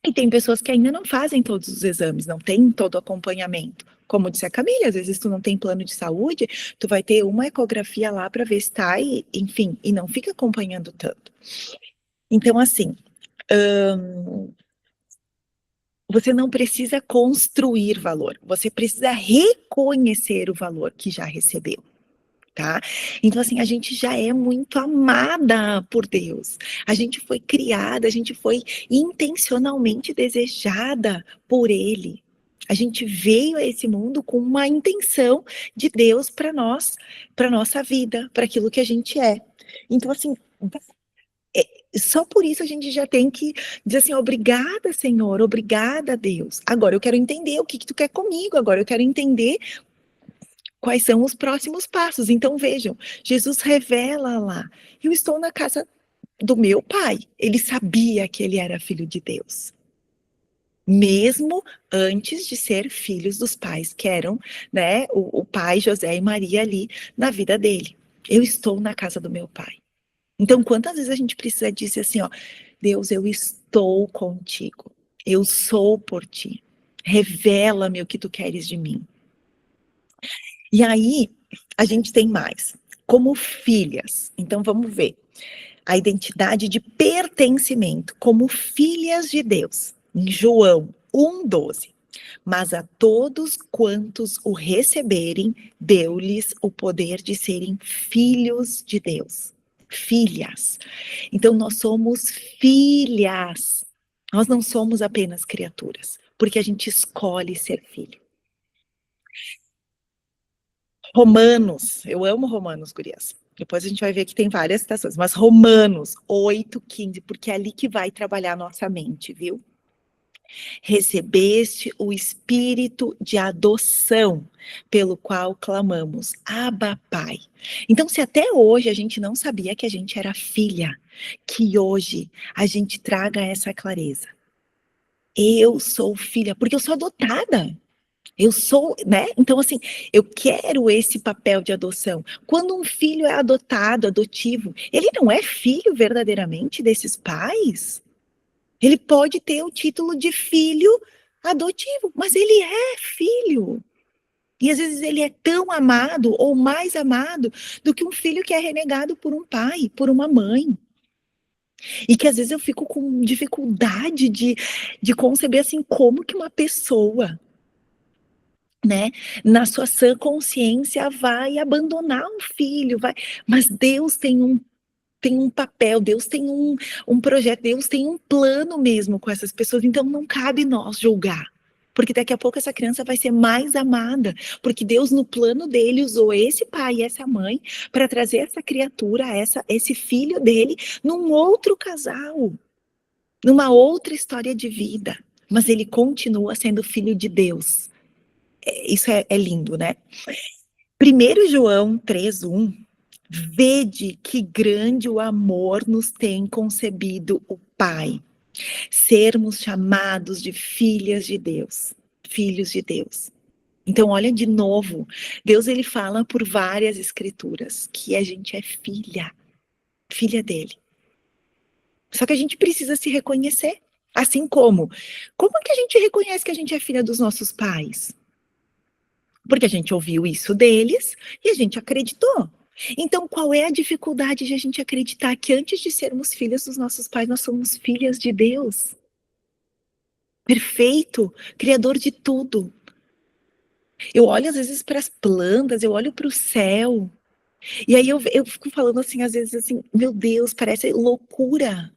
E tem pessoas que ainda não fazem todos os exames, não tem todo o acompanhamento. Como disse a Camila, às vezes tu não tem plano de saúde, tu vai ter uma ecografia lá para ver se tá, e, enfim, e não fica acompanhando tanto. Então, assim, você não precisa construir valor, você precisa reconhecer o valor que já recebeu. Tá? Então, assim, a gente já é muito amada por Deus. A gente foi criada, a gente foi intencionalmente desejada por Ele. A gente veio a esse mundo com uma intenção de Deus para nós, para nossa vida, para aquilo que a gente é. Então, assim, só por isso a gente já tem que dizer assim, obrigada, Senhor, obrigada, Deus. Agora eu quero entender o que tu quer comigo, agora eu quero entender quais são os próximos passos. Então vejam, Jesus revela lá, eu estou na casa do meu pai. Ele sabia que ele era filho de Deus. Mesmo antes de ser filhos dos pais, que eram, né, o pai José e Maria ali na vida dele. Eu estou na casa do meu pai. Então, quantas vezes a gente precisa dizer assim, ó, Deus, eu estou contigo. Eu sou por ti. Revela-me o que tu queres de mim. E aí, a gente tem mais. Como filhas. Então, vamos ver. A identidade de pertencimento como filhas de Deus. Em João 1,12. Mas a todos quantos o receberem, deu-lhes o poder de serem filhos de Deus. Filhas. Então, nós somos filhas. Nós não somos apenas criaturas, porque a gente escolhe ser filho. Romanos, eu amo Romanos, gurias. Depois a gente vai ver que tem várias citações, mas Romanos 8,15, porque é ali que vai trabalhar a nossa mente, viu? Recebeste o espírito de adoção, pelo qual clamamos, Abba, Pai. Então, se até hoje a gente não sabia que a gente era filha, que hoje a gente traga essa clareza. Eu sou filha, porque eu sou adotada. Eu sou, né? Então, assim, eu quero esse papel de adoção. Quando um filho é adotado, adotivo, ele não é filho verdadeiramente desses pais. Ele pode ter o título de filho adotivo, mas ele é filho. E às vezes ele é tão amado ou mais amado do que um filho que é renegado por um pai, por uma mãe. E que às vezes eu fico com dificuldade de conceber assim, como que uma pessoa, né, na sua sã consciência vai abandonar um filho, vai, mas Deus tem um papel, Deus tem um projeto, Deus tem um plano mesmo com essas pessoas, então não cabe nós julgar, porque daqui a pouco essa criança vai ser mais amada, porque Deus no plano dele usou esse pai e essa mãe para trazer essa criatura, esse filho dele num outro casal, numa outra história de vida, mas ele continua sendo filho de Deus. Isso é lindo, né? 1 João 3,1, vede que grande o amor nos tem concebido o Pai, sermos chamados de filhas de Deus, filhos de Deus. Então, olha de novo, Deus ele fala por várias escrituras que a gente é filha dele. Só que a gente precisa se reconhecer. Assim como é que a gente reconhece que a gente é filha dos nossos pais? Porque a gente ouviu isso deles e a gente acreditou. Então, qual é a dificuldade de a gente acreditar que antes de sermos filhas dos nossos pais, nós somos filhas de Deus? Perfeito, criador de tudo. Eu olho às vezes para as plantas, eu olho para o céu, e aí eu fico falando assim, às vezes assim, meu Deus, parece loucura.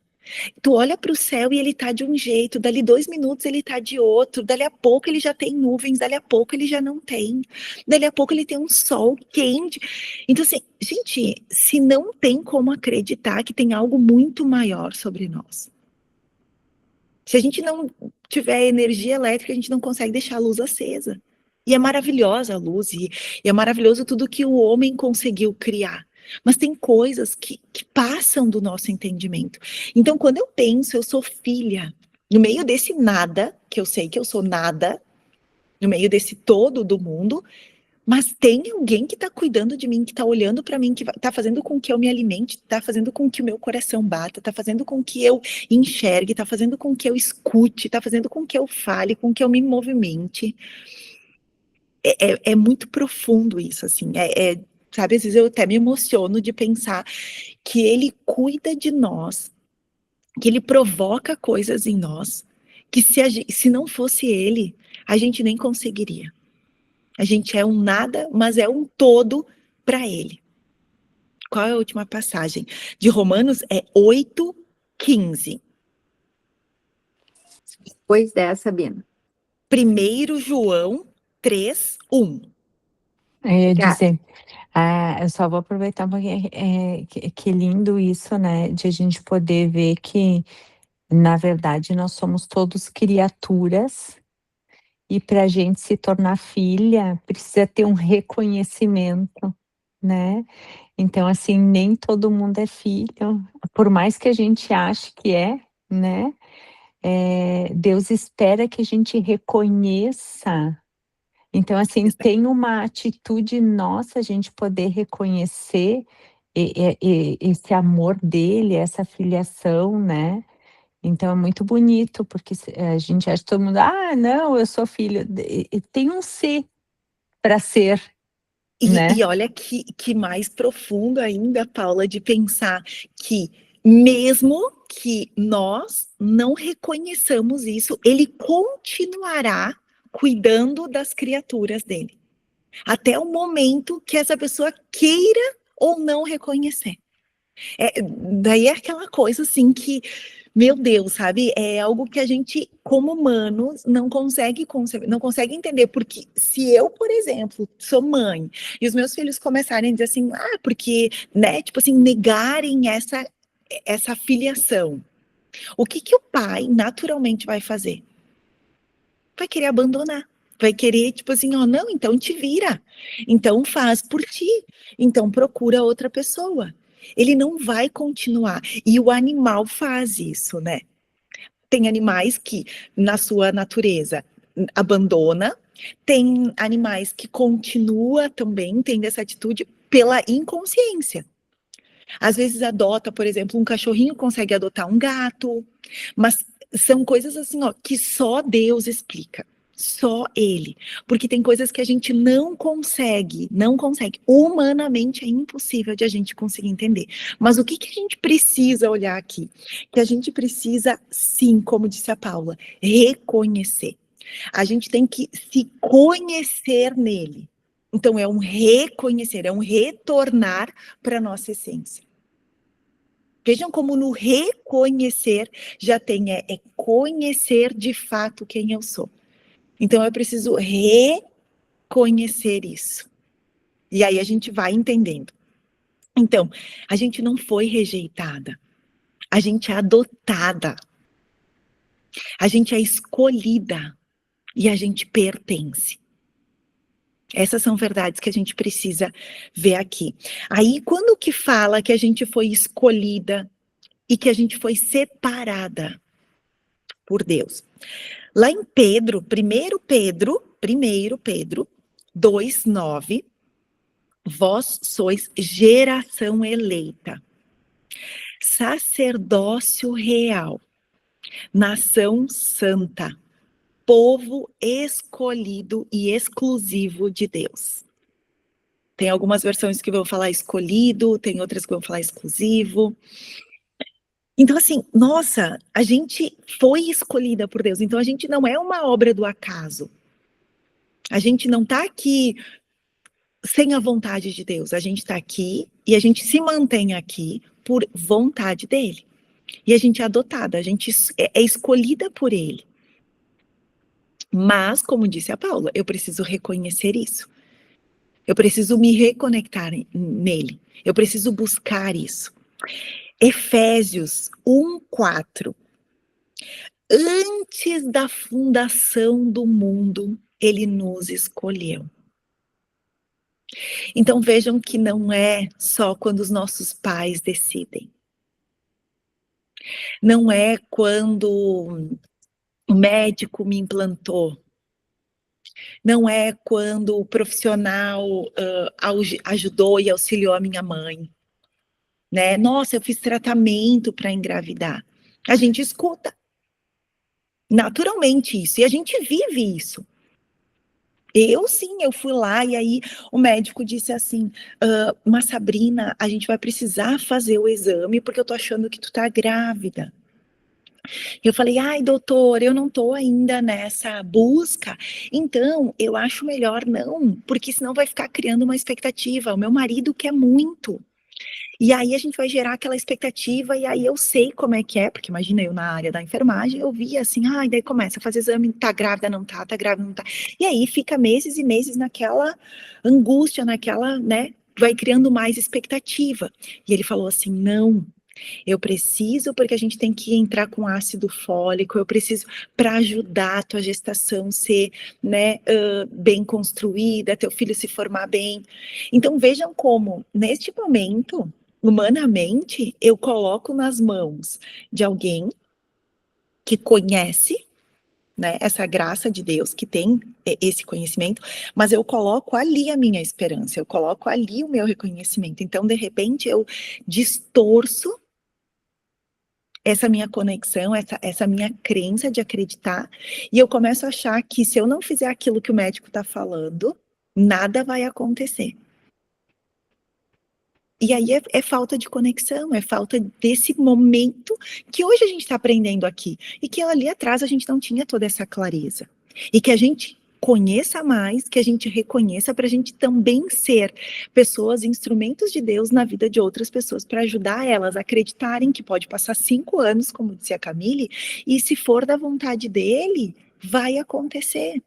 Tu olha para o céu e ele tá de um jeito, dali 2 minutos ele tá de outro, dali a pouco ele já tem nuvens, dali a pouco ele já não tem, dali a pouco ele tem um sol quente. Então assim, gente, se não tem como acreditar que tem algo muito maior sobre nós. Se a gente não tiver energia elétrica, a gente não consegue deixar a luz acesa. E é maravilhosa a luz, e é maravilhoso tudo que o homem conseguiu criar. Mas tem coisas que passam do nosso entendimento. Então, quando eu penso, eu sou filha, no meio desse nada, que eu sei que eu sou nada, no meio desse todo do mundo, mas tem alguém que está cuidando de mim, que está olhando para mim, que está fazendo com que eu me alimente, está fazendo com que o meu coração bata, está fazendo com que eu enxergue, está fazendo com que eu escute, está fazendo com que eu fale, com que eu me movimente. É muito profundo isso, assim. Sabe, às vezes eu até me emociono de pensar que ele cuida de nós, que ele provoca coisas em nós, que se não fosse ele, a gente nem conseguiria. A gente é um nada, mas é um todo para ele. Qual é a última passagem? De Romanos é 8:15. Pois é, Sabina. 1 João 3:1. Eu ia Obrigada. dizer, eu só vou aproveitar porque que lindo isso, né? De a gente poder ver que, na verdade, nós somos todos criaturas e para a gente se tornar filha, precisa ter um reconhecimento, né? Então, assim, nem todo mundo é filho, por mais que a gente ache que é, né? Deus espera que a gente reconheça. Então, assim, tem uma atitude nossa a gente poder reconhecer esse amor dele, essa filiação, né? Então é muito bonito, porque a gente acha que todo mundo, não, eu sou filho. Tem um ser para ser, né? E olha que mais profundo ainda, Paula, de pensar que mesmo que nós não reconheçamos isso, ele continuará cuidando das criaturas dele. Até o momento que essa pessoa queira ou não reconhecer. Daí é aquela coisa assim que, meu Deus, sabe? É algo que a gente, como humanos, não consegue conceber, não consegue entender. Porque se eu, por exemplo, sou mãe e os meus filhos começarem a dizer assim, porque, né, tipo assim, negarem essa filiação, o que o pai naturalmente vai fazer? Vai querer abandonar. Vai querer, tipo assim, não, então te vira. Então faz por ti. Então procura outra pessoa. Ele não vai continuar. E o animal faz isso, né? Tem animais que, na sua natureza, abandona. Tem animais que continua também tendo essa atitude pela inconsciência. Às vezes adota, por exemplo, um cachorrinho consegue adotar um gato, mas são coisas assim, que só Deus explica. Só ele. Porque tem coisas que a gente não consegue. Humanamente é impossível de a gente conseguir entender. Mas o que a gente precisa olhar aqui? Que a gente precisa, sim, como disse a Paula, reconhecer. A gente tem que se conhecer nele. Então é um reconhecer, é um retornar para a nossa essência. Vejam como no reconhecer já tem, conhecer de fato quem eu sou. Então eu preciso reconhecer isso. E aí a gente vai entendendo. Então, a gente não foi rejeitada. A gente é adotada. A gente é escolhida. E a gente pertence. Essas são verdades que a gente precisa ver aqui. Aí, quando que fala que a gente foi escolhida e que a gente foi separada por Deus? Lá em Pedro, 1 Pedro, 2:9, vós sois geração eleita, sacerdócio real, nação santa, povo escolhido e exclusivo de Deus. Tem algumas versões que vão falar escolhido, tem outras que vão falar exclusivo. Então, assim, nossa, a gente foi escolhida por Deus, então a gente não é uma obra do acaso. A gente não está aqui sem a vontade de Deus, a gente está aqui e a gente se mantém aqui por vontade dele. E a gente é adotada, a gente é escolhida por ele. Mas, como disse a Paula, eu preciso reconhecer isso. Eu preciso me reconectar nele. Eu preciso buscar isso. Efésios 1:4. Antes da fundação do mundo, ele nos escolheu. Então vejam que não é só quando os nossos pais decidem. Não é quando o médico me implantou. Não é quando o profissional ajudou e auxiliou a minha mãe. Né? Nossa, eu fiz tratamento para engravidar. A gente escuta naturalmente isso, e a gente vive isso. Eu fui lá e aí o médico disse assim, mas Sabrina, a gente vai precisar fazer o exame porque eu tô achando que tu tá grávida. Eu falei, ai doutor, eu não tô ainda nessa busca, então eu acho melhor não, porque senão vai ficar criando uma expectativa, o meu marido quer muito. E aí a gente vai gerar aquela expectativa, e aí eu sei como é que é, porque imagina eu na área da enfermagem, eu via assim, daí começa a fazer exame, tá grávida, não tá grávida, não tá. E aí fica meses e meses naquela angústia, naquela, né, vai criando mais expectativa. E ele falou assim, não, eu preciso porque a gente tem que entrar com ácido fólico, eu preciso para ajudar a tua gestação ser, né, bem construída, teu filho se formar bem. Então vejam como, neste momento, humanamente, eu coloco nas mãos de alguém que conhece, né, essa graça de Deus, que tem esse conhecimento, mas eu coloco ali a minha esperança, eu coloco ali o meu reconhecimento. Então, de repente, eu distorço essa minha conexão, essa minha crença de acreditar, e eu começo a achar que se eu não fizer aquilo que o médico está falando, nada vai acontecer. E aí é falta de conexão, é falta desse momento que hoje a gente está aprendendo aqui, e que ali atrás a gente não tinha toda essa clareza. E que a gente conheça mais, que a gente reconheça, para a gente também ser pessoas, instrumentos de Deus na vida de outras pessoas, para ajudar elas a acreditarem que pode passar 5 anos, como disse a Camille, e se for da vontade dele, vai acontecer.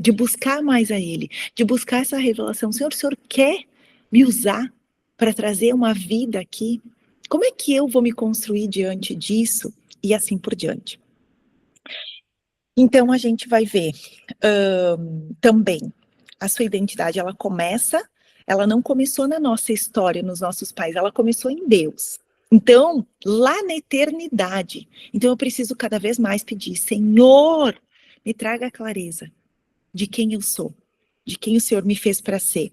De buscar mais a ele, de buscar essa revelação. Senhor, o Senhor quer me usar para trazer uma vida aqui? Como é que eu vou me construir diante disso? E assim por diante. Então, a gente vai ver também a sua identidade, ela não começou na nossa história, nos nossos pais, ela começou em Deus. Então, lá na eternidade, então eu preciso cada vez mais pedir, Senhor, me traga a clareza de quem eu sou, de quem o Senhor me fez para ser.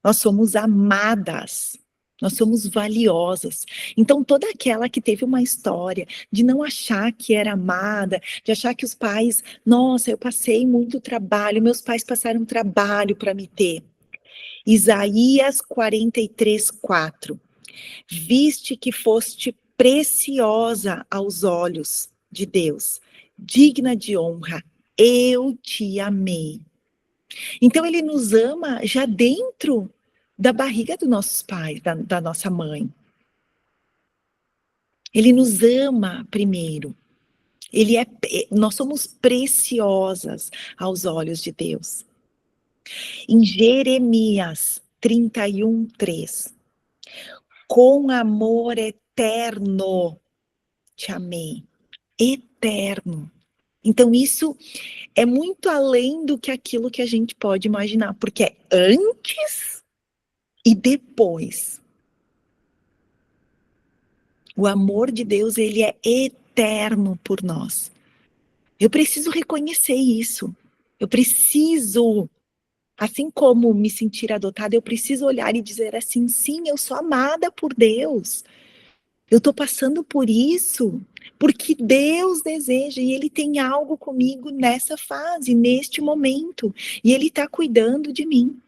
Nós somos amadas, nós somos valiosas. Então, toda aquela que teve uma história de não achar que era amada, de achar que os pais, nossa, eu passei muito trabalho, meus pais passaram trabalho para me ter. Isaías 43:4. Viste que foste preciosa aos olhos de Deus, digna de honra, eu te amei. Então ele nos ama já dentro da barriga dos nossos pais, da nossa mãe. Ele nos ama primeiro. Nós somos preciosas aos olhos de Deus. Em Jeremias 31:3. Com amor eterno te amei. Eterno. Então isso é muito além do que aquilo que a gente pode imaginar, porque é antes e depois. O amor de Deus, ele é eterno por nós. Eu preciso reconhecer isso. Eu preciso Assim como me sentir adotada, eu preciso olhar e dizer assim, sim, eu sou amada por Deus. Eu estou passando por isso, porque Deus deseja e Ele tem algo comigo nessa fase, neste momento. E Ele está cuidando de mim,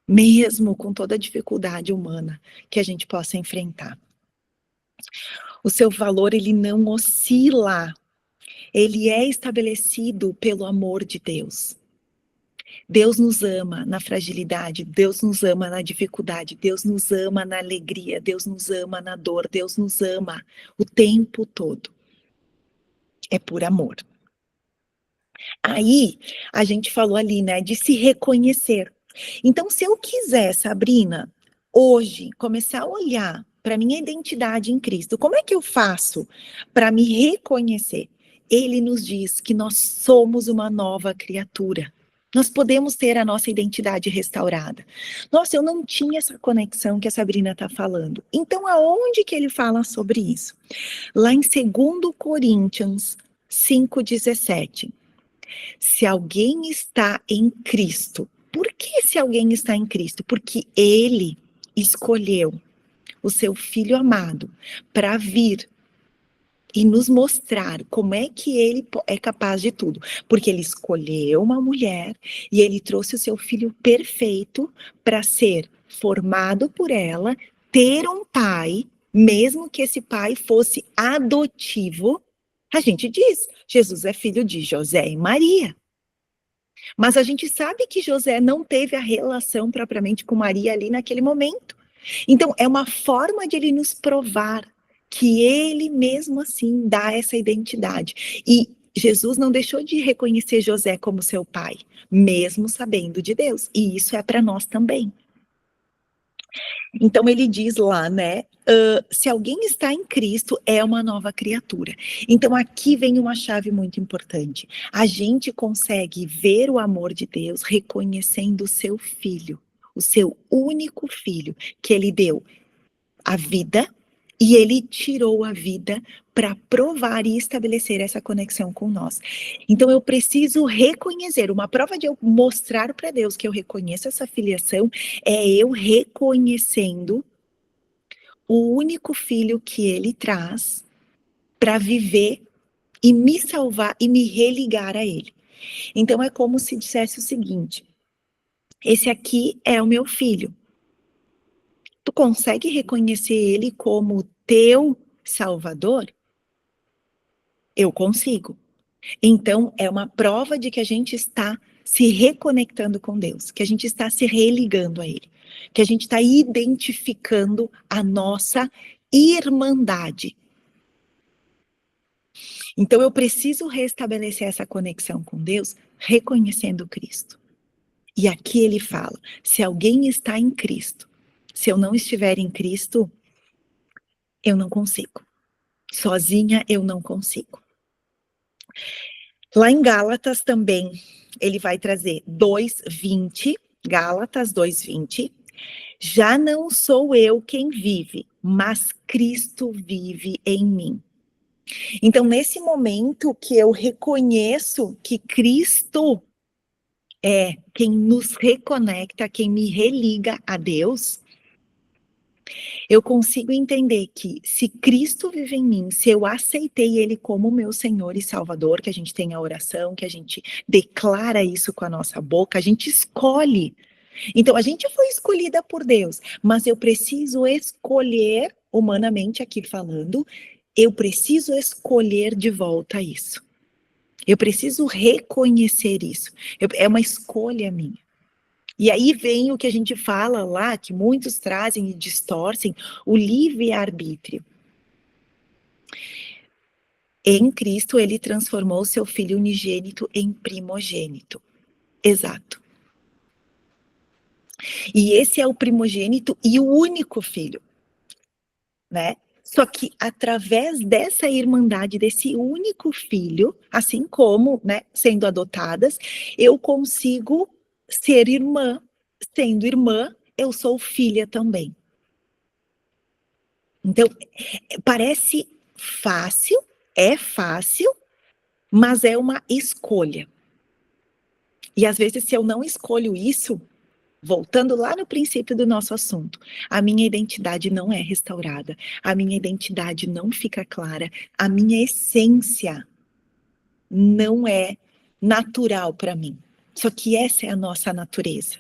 mesmo com toda a dificuldade humana que a gente possa enfrentar. O seu valor, ele não oscila. Ele é estabelecido pelo amor de Deus. Deus nos ama na fragilidade, Deus nos ama na dificuldade, Deus nos ama na alegria, Deus nos ama na dor, Deus nos ama o tempo todo. É por amor. Aí, a gente falou ali, né, de se reconhecer. Então, se eu quiser, Sabrina, hoje, começar a olhar para minha identidade em Cristo, como é que eu faço para me reconhecer? Ele nos diz que nós somos uma nova criatura. Nós podemos ter a nossa identidade restaurada. Nossa, eu não tinha essa conexão que a Sabrina está falando. Então, aonde que ele fala sobre isso? Lá em 2 Coríntios 5,17. Se alguém está em Cristo, por que se alguém está em Cristo? Porque ele escolheu o seu Filho amado para vir e nos mostrar como é que ele é capaz de tudo. Porque ele escolheu uma mulher e ele trouxe o seu Filho perfeito para ser formado por ela, ter um pai, mesmo que esse pai fosse adotivo. A gente diz, Jesus é filho de José e Maria. Mas a gente sabe que José não teve a relação propriamente com Maria ali naquele momento. Então, é uma forma de ele nos provar que ele mesmo assim dá essa identidade. E Jesus não deixou de reconhecer José como seu pai, mesmo sabendo de Deus. E isso é para nós também. Então ele diz lá, né? Se alguém está em Cristo, é uma nova criatura. Então aqui vem uma chave muito importante. A gente consegue ver o amor de Deus reconhecendo o seu filho, o seu único filho, que ele deu a vida e ele tirou a vida para provar e estabelecer essa conexão com nós. Então eu preciso reconhecer, uma prova de eu mostrar para Deus que eu reconheço essa filiação é eu reconhecendo o único filho que ele traz para viver e me salvar e me religar a ele. Então é como se dissesse o seguinte: esse aqui é o meu filho. Tu consegue reconhecer ele como teu Salvador? Eu consigo. Então, é uma prova de que a gente está se reconectando com Deus, que a gente está se religando a Ele, que a gente está identificando a nossa irmandade. Então, eu preciso restabelecer essa conexão com Deus, reconhecendo Cristo. E aqui ele fala, se alguém está em Cristo, se eu não estiver em Cristo, eu não consigo. Sozinha eu não consigo. Lá em Gálatas também, ele vai trazer 2:20, Gálatas 2:20. Já não sou eu quem vive, mas Cristo vive em mim. Então, nesse momento que eu reconheço que Cristo é quem nos reconecta, quem me religa a Deus, eu consigo entender que se Cristo vive em mim, se eu aceitei Ele como meu Senhor e Salvador, que a gente tem a oração, que a gente declara isso com a nossa boca, a gente escolhe. Então, a gente foi escolhida por Deus, mas eu preciso escolher, humanamente aqui falando, eu preciso escolher de volta isso. Eu preciso reconhecer isso. É uma escolha minha. E aí vem o que a gente fala lá, que muitos trazem e distorcem, o livre-arbítrio. Em Cristo, ele transformou seu filho unigênito em primogênito. Exato. E esse é o primogênito e o único filho, né? Só que através dessa irmandade, desse único filho, assim como, né, sendo adotadas, eu consigo ser irmã. Sendo irmã, eu sou filha também. Então, parece fácil, mas é uma escolha. E às vezes, se eu não escolho isso, voltando lá no princípio do nosso assunto, a minha identidade não é restaurada, a minha identidade não fica clara, a minha essência não é natural para mim. Só que essa é a nossa natureza.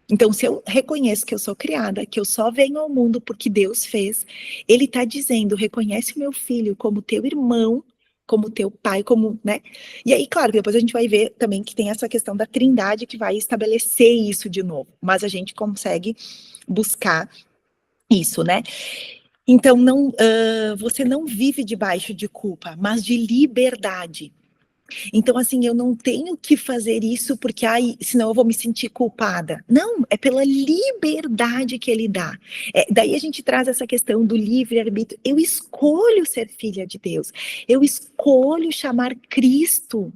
Então, se eu reconheço que eu sou criada, que eu só venho ao mundo porque Deus fez, Ele está dizendo, reconhece o meu filho como teu irmão, como teu pai, como, né? E aí, claro, depois a gente vai ver também que tem essa questão da trindade que vai estabelecer isso de novo. Mas a gente consegue buscar isso, né? Então, você não vive debaixo de culpa, mas de liberdade. Então, assim, eu não tenho que fazer isso porque, senão eu vou me sentir culpada. Não, é pela liberdade que ele dá. Daí a gente traz essa questão do livre-arbítrio. Eu escolho ser filha de Deus. Eu escolho chamar Cristo,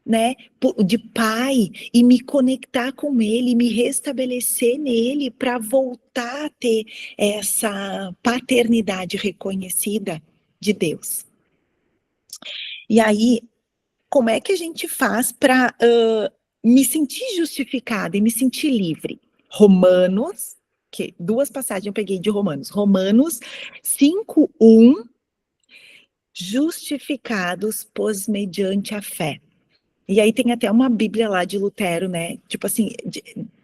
né, de pai e me conectar com ele, me restabelecer nele para voltar a ter essa paternidade reconhecida de Deus. E aí, como é que a gente faz para me sentir justificada e me sentir livre? Romanos, que 2 passagens eu peguei de Romanos. Romanos 5:1, justificados, pois mediante a fé. E aí tem até uma Bíblia lá de Lutero, né? Tipo assim,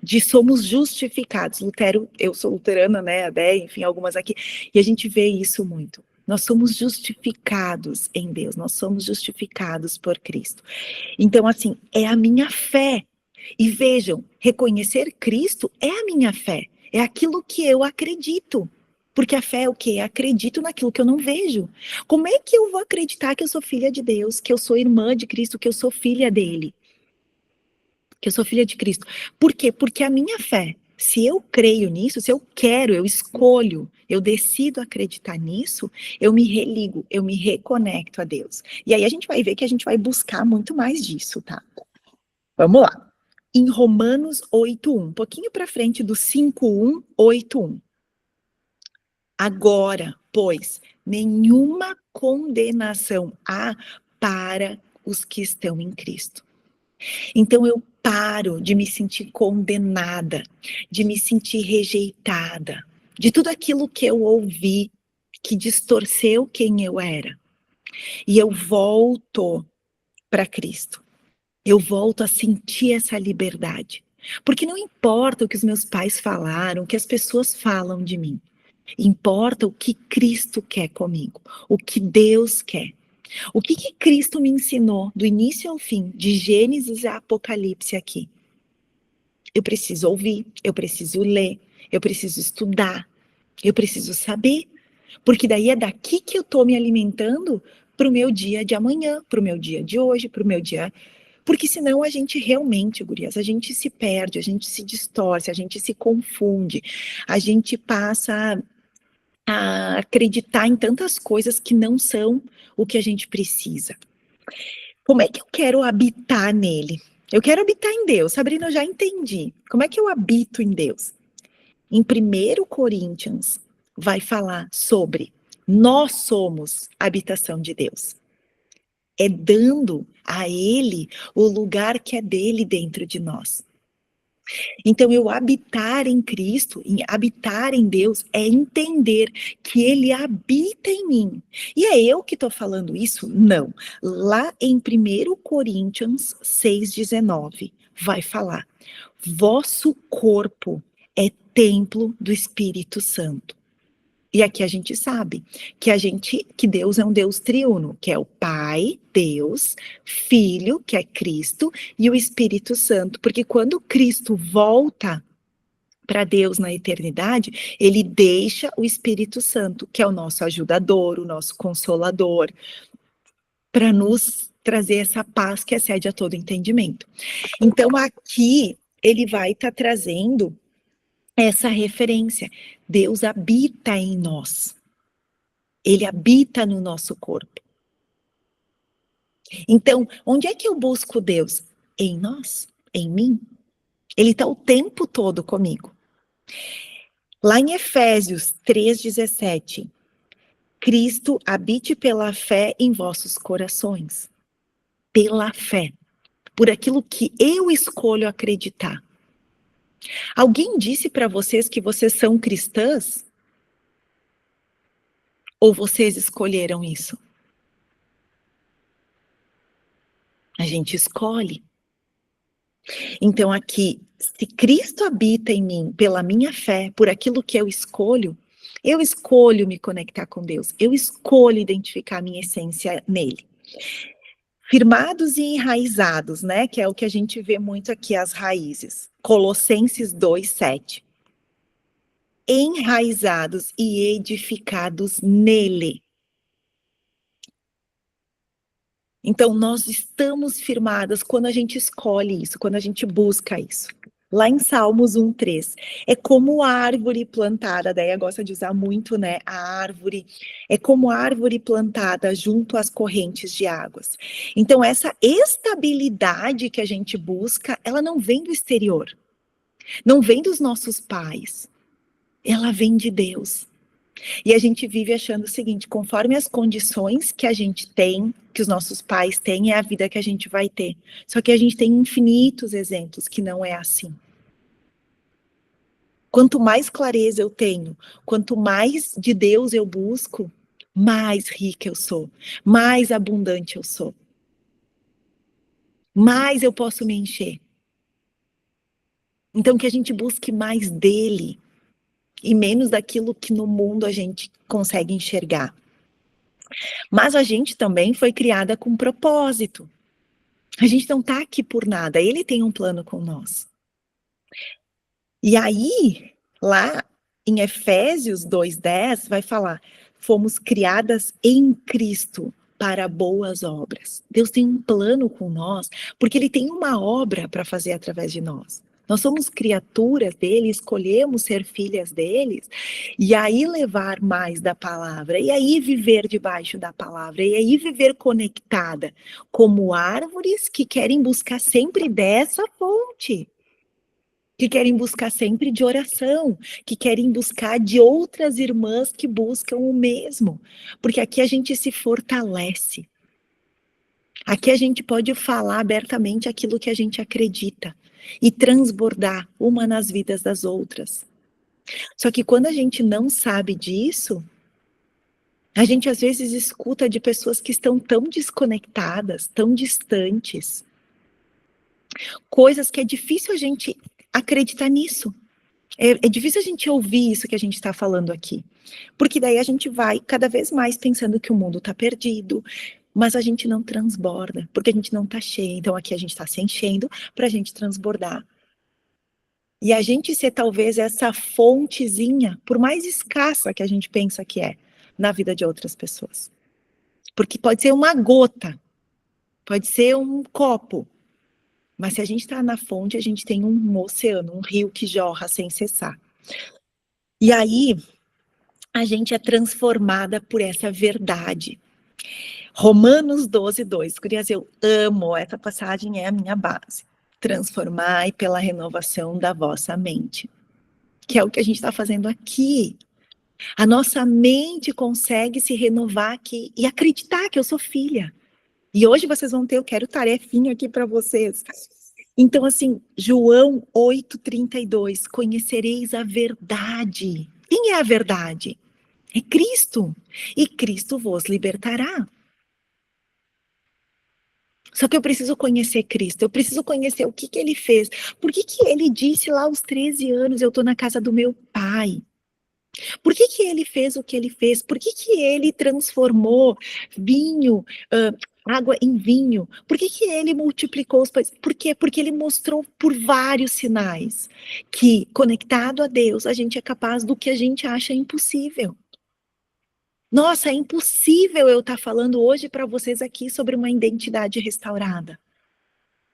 de somos justificados. Lutero, eu sou luterana, né? A Déia, enfim, algumas aqui. E a gente vê isso muito. Nós somos justificados em Deus, nós somos justificados por Cristo. Então, assim, é a minha fé. E vejam, reconhecer Cristo é a minha fé. É aquilo que eu acredito. Porque a fé é o quê? Acredito naquilo que eu não vejo. Como é que eu vou acreditar que eu sou filha de Deus, que eu sou irmã de Cristo, que eu sou filha dele? Que eu sou filha de Cristo. Por quê? Porque a minha fé, se eu creio nisso, se eu quero, eu escolho, eu decido acreditar nisso, eu me religo, eu me reconecto a Deus. E aí a gente vai ver que a gente vai buscar muito mais disso, tá? Vamos lá. Em Romanos 8:1, um pouquinho para frente do 5:1, 8:1. Agora, pois, nenhuma condenação há para os que estão em Cristo. Então eu paro de me sentir condenada, de me sentir rejeitada, de tudo aquilo que eu ouvi, que distorceu quem eu era. E eu volto para Cristo. Eu volto a sentir essa liberdade. Porque não importa o que os meus pais falaram, o que as pessoas falam de mim. Importa o que Cristo quer comigo, o que Deus quer. O que Cristo me ensinou do início ao fim, de Gênesis a Apocalipse aqui? Eu preciso ouvir, eu preciso ler, eu preciso estudar, eu preciso saber. Porque daí é daqui que eu estou me alimentando para o meu dia de amanhã, para o meu dia de hoje, para o meu dia... Porque senão a gente realmente, gurias, a gente se perde, a gente se distorce, a gente se confunde, a gente passa a acreditar em tantas coisas que não são o que a gente precisa. Como é que eu quero habitar nele? Eu quero habitar em Deus. Sabrina, eu já entendi. Como é que eu habito em Deus? Em 1 Coríntios, vai falar sobre nós somos a habitação de Deus. É dando a Ele o lugar que é dele dentro de nós. Então, eu habitar em Cristo, habitar em Deus, é entender que Ele habita em mim. E é eu que estou falando isso? Não. Lá em 1 Coríntios 6,19, vai falar: vosso corpo é templo do Espírito Santo. E aqui a gente sabe que Deus é um Deus triuno, que é o Pai, Deus, Filho, que é Cristo, e o Espírito Santo. Porque quando Cristo volta para Deus na eternidade, ele deixa o Espírito Santo, que é o nosso ajudador, o nosso consolador, para nos trazer essa paz que excede a todo entendimento. Então aqui ele vai estar trazendo essa referência. Deus habita em nós. Ele habita no nosso corpo. Então, onde é que eu busco Deus? Em nós, em mim. Ele está o tempo todo comigo. Lá em Efésios 3,17, Cristo habite pela fé em vossos corações. Pela fé. por aquilo que eu escolho acreditar. Alguém disse para vocês que vocês são cristãs? Ou vocês escolheram isso? A gente escolhe. Então aqui, se Cristo habita em mim pela minha fé, por aquilo que eu escolho me conectar com Deus, eu escolho identificar a minha essência nele. Firmados e enraizados, né? Que é o que a gente vê muito aqui, as raízes. Colossenses 2:7. Enraizados e edificados nele. Então, nós estamos firmadas quando a gente escolhe isso, quando a gente busca isso. Lá em Salmos 1:3, é como árvore plantada, a Deia gosta de usar muito, né, a árvore, é como árvore plantada junto às correntes de águas. Então, essa estabilidade que a gente busca, ela não vem do exterior, não vem dos nossos pais, ela vem de Deus. E a gente vive achando o seguinte, conforme as condições que a gente tem, que os nossos pais têm, é a vida que a gente vai ter. Só que a gente tem infinitos exemplos que não é assim. Quanto mais clareza eu tenho, quanto mais de Deus eu busco, mais rica eu sou, mais abundante eu sou. Mais eu posso me encher. Então que a gente busque mais dele e menos daquilo que no mundo a gente consegue enxergar. Mas a gente também foi criada com propósito. A gente não está aqui por nada, ele tem um plano com nós. E aí, lá em Efésios 2:10, vai falar, fomos criadas em Cristo para boas obras. Deus tem um plano com nós, porque ele tem uma obra para fazer através de nós. Nós somos criaturas dele, escolhemos ser filhas deles, e aí levar mais da palavra, e aí viver debaixo da palavra, e aí viver conectada, como árvores que querem buscar sempre dessa fonte, que querem buscar sempre de oração, que querem buscar de outras irmãs que buscam o mesmo, porque aqui a gente se fortalece. Aqui a gente pode falar abertamente aquilo que a gente acredita e transbordar uma nas vidas das outras. Só que quando a gente não sabe disso, a gente às vezes escuta de pessoas que estão tão desconectadas, tão distantes, coisas que é difícil a gente acreditar nisso. É difícil a gente ouvir isso que a gente está falando aqui, porque daí a gente vai cada vez mais pensando que o mundo está perdido, mas a gente não transborda, porque a gente não está cheio. Então aqui a gente está se enchendo para a gente transbordar. E a gente ser talvez essa fontezinha, por mais escassa que a gente pensa que é, na vida de outras pessoas. Porque pode ser uma gota, pode ser um copo, mas se a gente está na fonte, a gente tem um oceano, um rio que jorra sem cessar. E aí, a gente é transformada por essa verdade. Romanos 12:2. Gurias, eu amo, essa passagem é a minha base. Transformai pela renovação da vossa mente. Que é o que a gente está fazendo aqui. A nossa mente consegue se renovar aqui e acreditar que eu sou filha. E hoje vocês vão ter, eu quero tarefinha aqui para vocês. Então, assim, João 8:32, conhecereis a verdade. Quem é a verdade? É Cristo. E Cristo vos libertará. Só que eu preciso conhecer Cristo, eu preciso conhecer o que ele fez. Por que ele disse lá aos 13 anos, eu estou na casa do meu pai? Por que ele fez o que ele fez? Por que ele transformou vinho, água em vinho? Por que ele multiplicou os pães? Por quê? Porque ele mostrou por vários sinais que, conectado a Deus, a gente é capaz do que a gente acha impossível. Nossa, é impossível eu estar falando hoje para vocês aqui sobre uma identidade restaurada.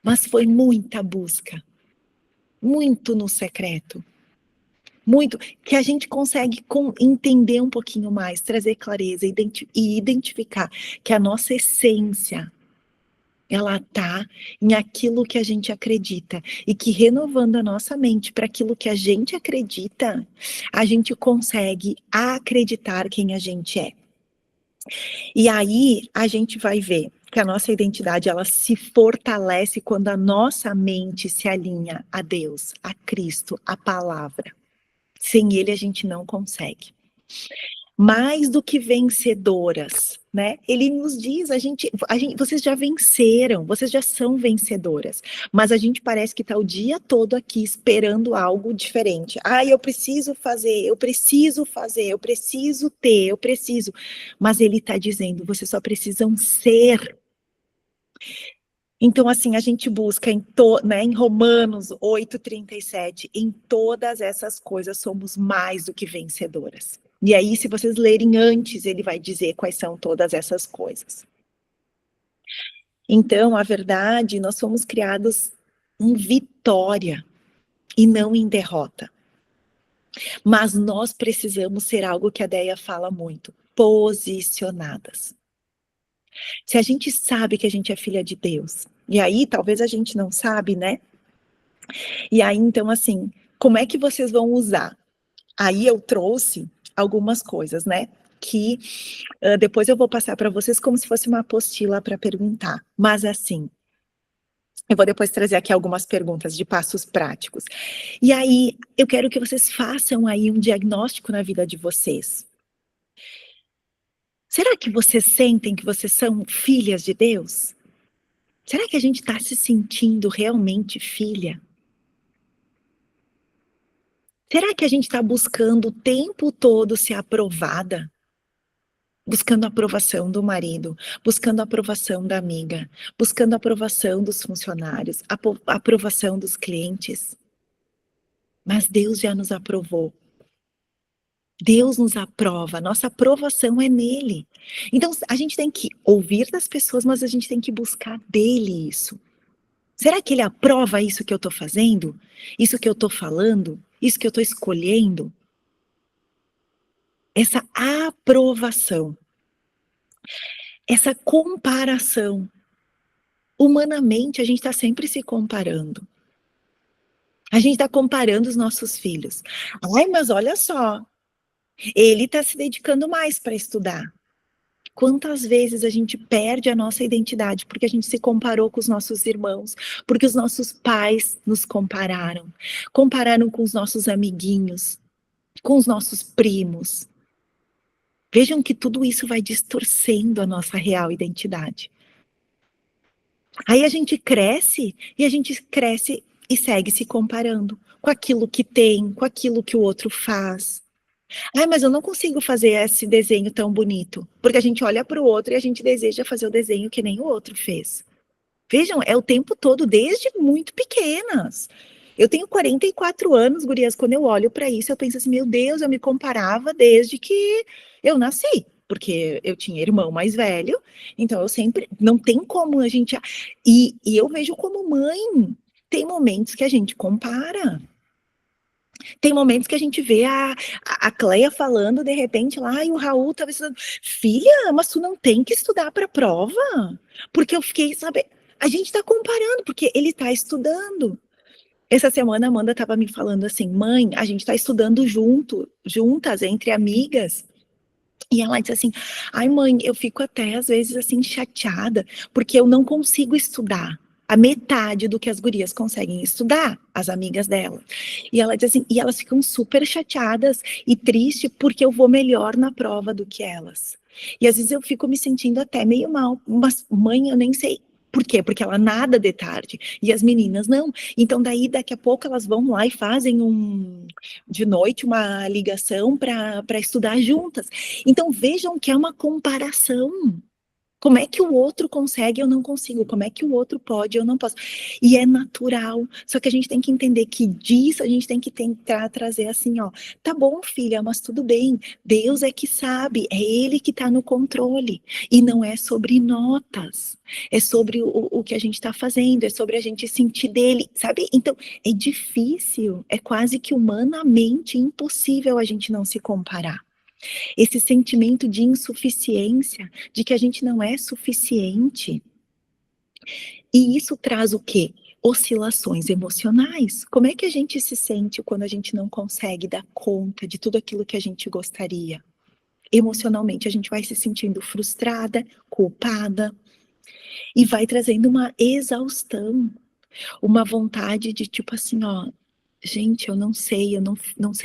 Mas foi muita busca, muito no secreto. Muito, que a gente consegue entender um pouquinho mais, trazer clareza e identificar que a nossa essência, ela está em aquilo que a gente acredita. E que renovando a nossa mente para aquilo que a gente acredita, a gente consegue acreditar quem a gente é. E aí a gente vai ver que a nossa identidade ela se fortalece quando a nossa mente se alinha a Deus, a Cristo, a palavra. Sem ele a gente não consegue. Mais do que vencedoras, né? Ele nos diz, vocês já venceram, vocês já são vencedoras, mas a gente parece que está o dia todo aqui esperando algo diferente. Eu preciso fazer, eu preciso ter, eu preciso. Mas ele está dizendo, vocês só precisam ser. Então, assim, a gente busca em Romanos 8:37, em todas essas coisas somos mais do que vencedoras. E aí, se vocês lerem antes, ele vai dizer quais são todas essas coisas. Então, a verdade, nós somos criados em vitória e não em derrota. Mas nós precisamos ser algo que a Déia fala muito, posicionadas. Se a gente sabe que a gente é filha de Deus, e aí talvez a gente não sabe, né? E aí, então, assim, como é que vocês vão usar? Aí eu trouxe algumas coisas, né? Que depois eu vou passar para vocês como se fosse uma apostila para perguntar. Mas assim, eu vou depois trazer aqui algumas perguntas de passos práticos. E aí, eu quero que vocês façam aí um diagnóstico na vida de vocês. Será que vocês sentem que vocês são filhas de Deus? Será que a gente está se sentindo realmente filha? Será que a gente está buscando o tempo todo ser aprovada? Buscando a aprovação do marido, buscando a aprovação da amiga, buscando a aprovação dos funcionários, a aprovação dos clientes. Mas Deus já nos aprovou. Deus nos aprova, nossa aprovação é nele. Então, a gente tem que ouvir das pessoas, mas a gente tem que buscar dele isso. Será que ele aprova isso que eu estou fazendo? Isso que eu estou falando? Isso que eu estou escolhendo? Essa aprovação. Essa comparação. Humanamente, a gente está sempre se comparando. A gente está comparando os nossos filhos. Mas olha só, ele está se dedicando mais para estudar. Quantas vezes a gente perde a nossa identidade porque a gente se comparou com os nossos irmãos, porque os nossos pais nos compararam com os nossos amiguinhos, com os nossos primos. Vejam que tudo isso vai distorcendo a nossa real identidade. Aí a gente cresce e segue se comparando com aquilo que tem, com aquilo que o outro faz. Mas eu não consigo fazer esse desenho tão bonito, porque a gente olha para o outro e a gente deseja fazer o desenho que nem o outro fez. Vejam, é o tempo todo, desde muito pequenas. Eu tenho 44 anos, gurias, quando eu olho para isso, eu penso assim, meu Deus, eu me comparava desde que eu nasci, porque eu tinha irmão mais velho, então eu sempre, não tem como a gente... E eu vejo como mãe, tem momentos que a gente compara. Tem momentos que a gente vê a Cleia falando, de repente, lá, e o Raul estava estudando. Filha, mas tu não tem que estudar para a prova? Porque eu fiquei, sabe, a gente está comparando, porque ele está estudando. Essa semana a Amanda estava me falando assim, mãe, a gente está estudando juntas, entre amigas. E ela disse assim, mãe, eu fico até às vezes assim chateada, porque eu não consigo estudar a metade do que as gurias conseguem estudar, as amigas dela. E ela diz assim, e elas ficam super chateadas e tristes porque eu vou melhor na prova do que elas. E às vezes eu fico me sentindo até meio mal, mas mãe, eu nem sei. Por quê? Porque ela nada de tarde, e as meninas não. Então daí daqui a pouco elas vão lá e fazem de noite uma ligação para estudar juntas. Então vejam que é uma comparação. Como é que o outro consegue, eu não consigo? Como é que o outro pode, eu não posso? E é natural, só que a gente tem que entender que disso a gente tem que tentar trazer assim, ó, tá bom, filha, mas tudo bem, Deus é que sabe, é Ele que tá no controle, e não é sobre notas, é sobre o que a gente tá fazendo, é sobre a gente sentir dele, sabe? Então, é difícil, é quase que humanamente impossível a gente não se comparar. Esse sentimento de insuficiência, de que a gente não é suficiente. E isso traz o quê? Oscilações emocionais. Como é que a gente se sente quando a gente não consegue dar conta de tudo aquilo que a gente gostaria? Emocionalmente, a gente vai se sentindo frustrada, culpada. E vai trazendo uma exaustão, uma vontade de tipo assim, ó, gente, eu não sei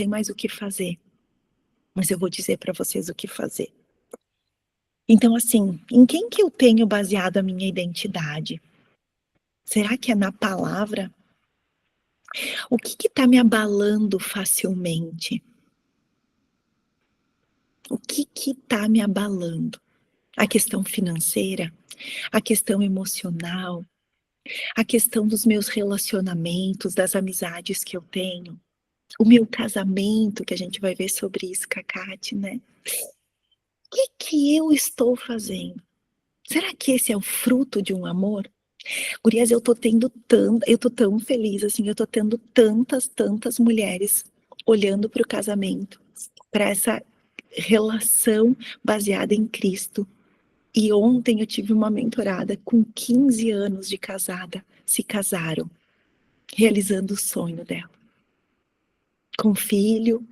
mais o que fazer, mas eu vou dizer para vocês o que fazer. Então, assim, em quem que eu tenho baseado a minha identidade? Será que é na palavra? O que está me abalando facilmente? O que está me abalando? A questão financeira? A questão emocional? A questão dos meus relacionamentos, das amizades que eu tenho? O meu casamento, que a gente vai ver sobre isso com a Kati, né? O que eu estou fazendo? Será que esse é o fruto de um amor? Gurias, eu tô tão feliz, assim, eu tô tendo tantas mulheres olhando para o casamento, para essa relação baseada em Cristo. E ontem eu tive uma mentorada com 15 anos de casada, se casaram, realizando o sonho dela. Com filho,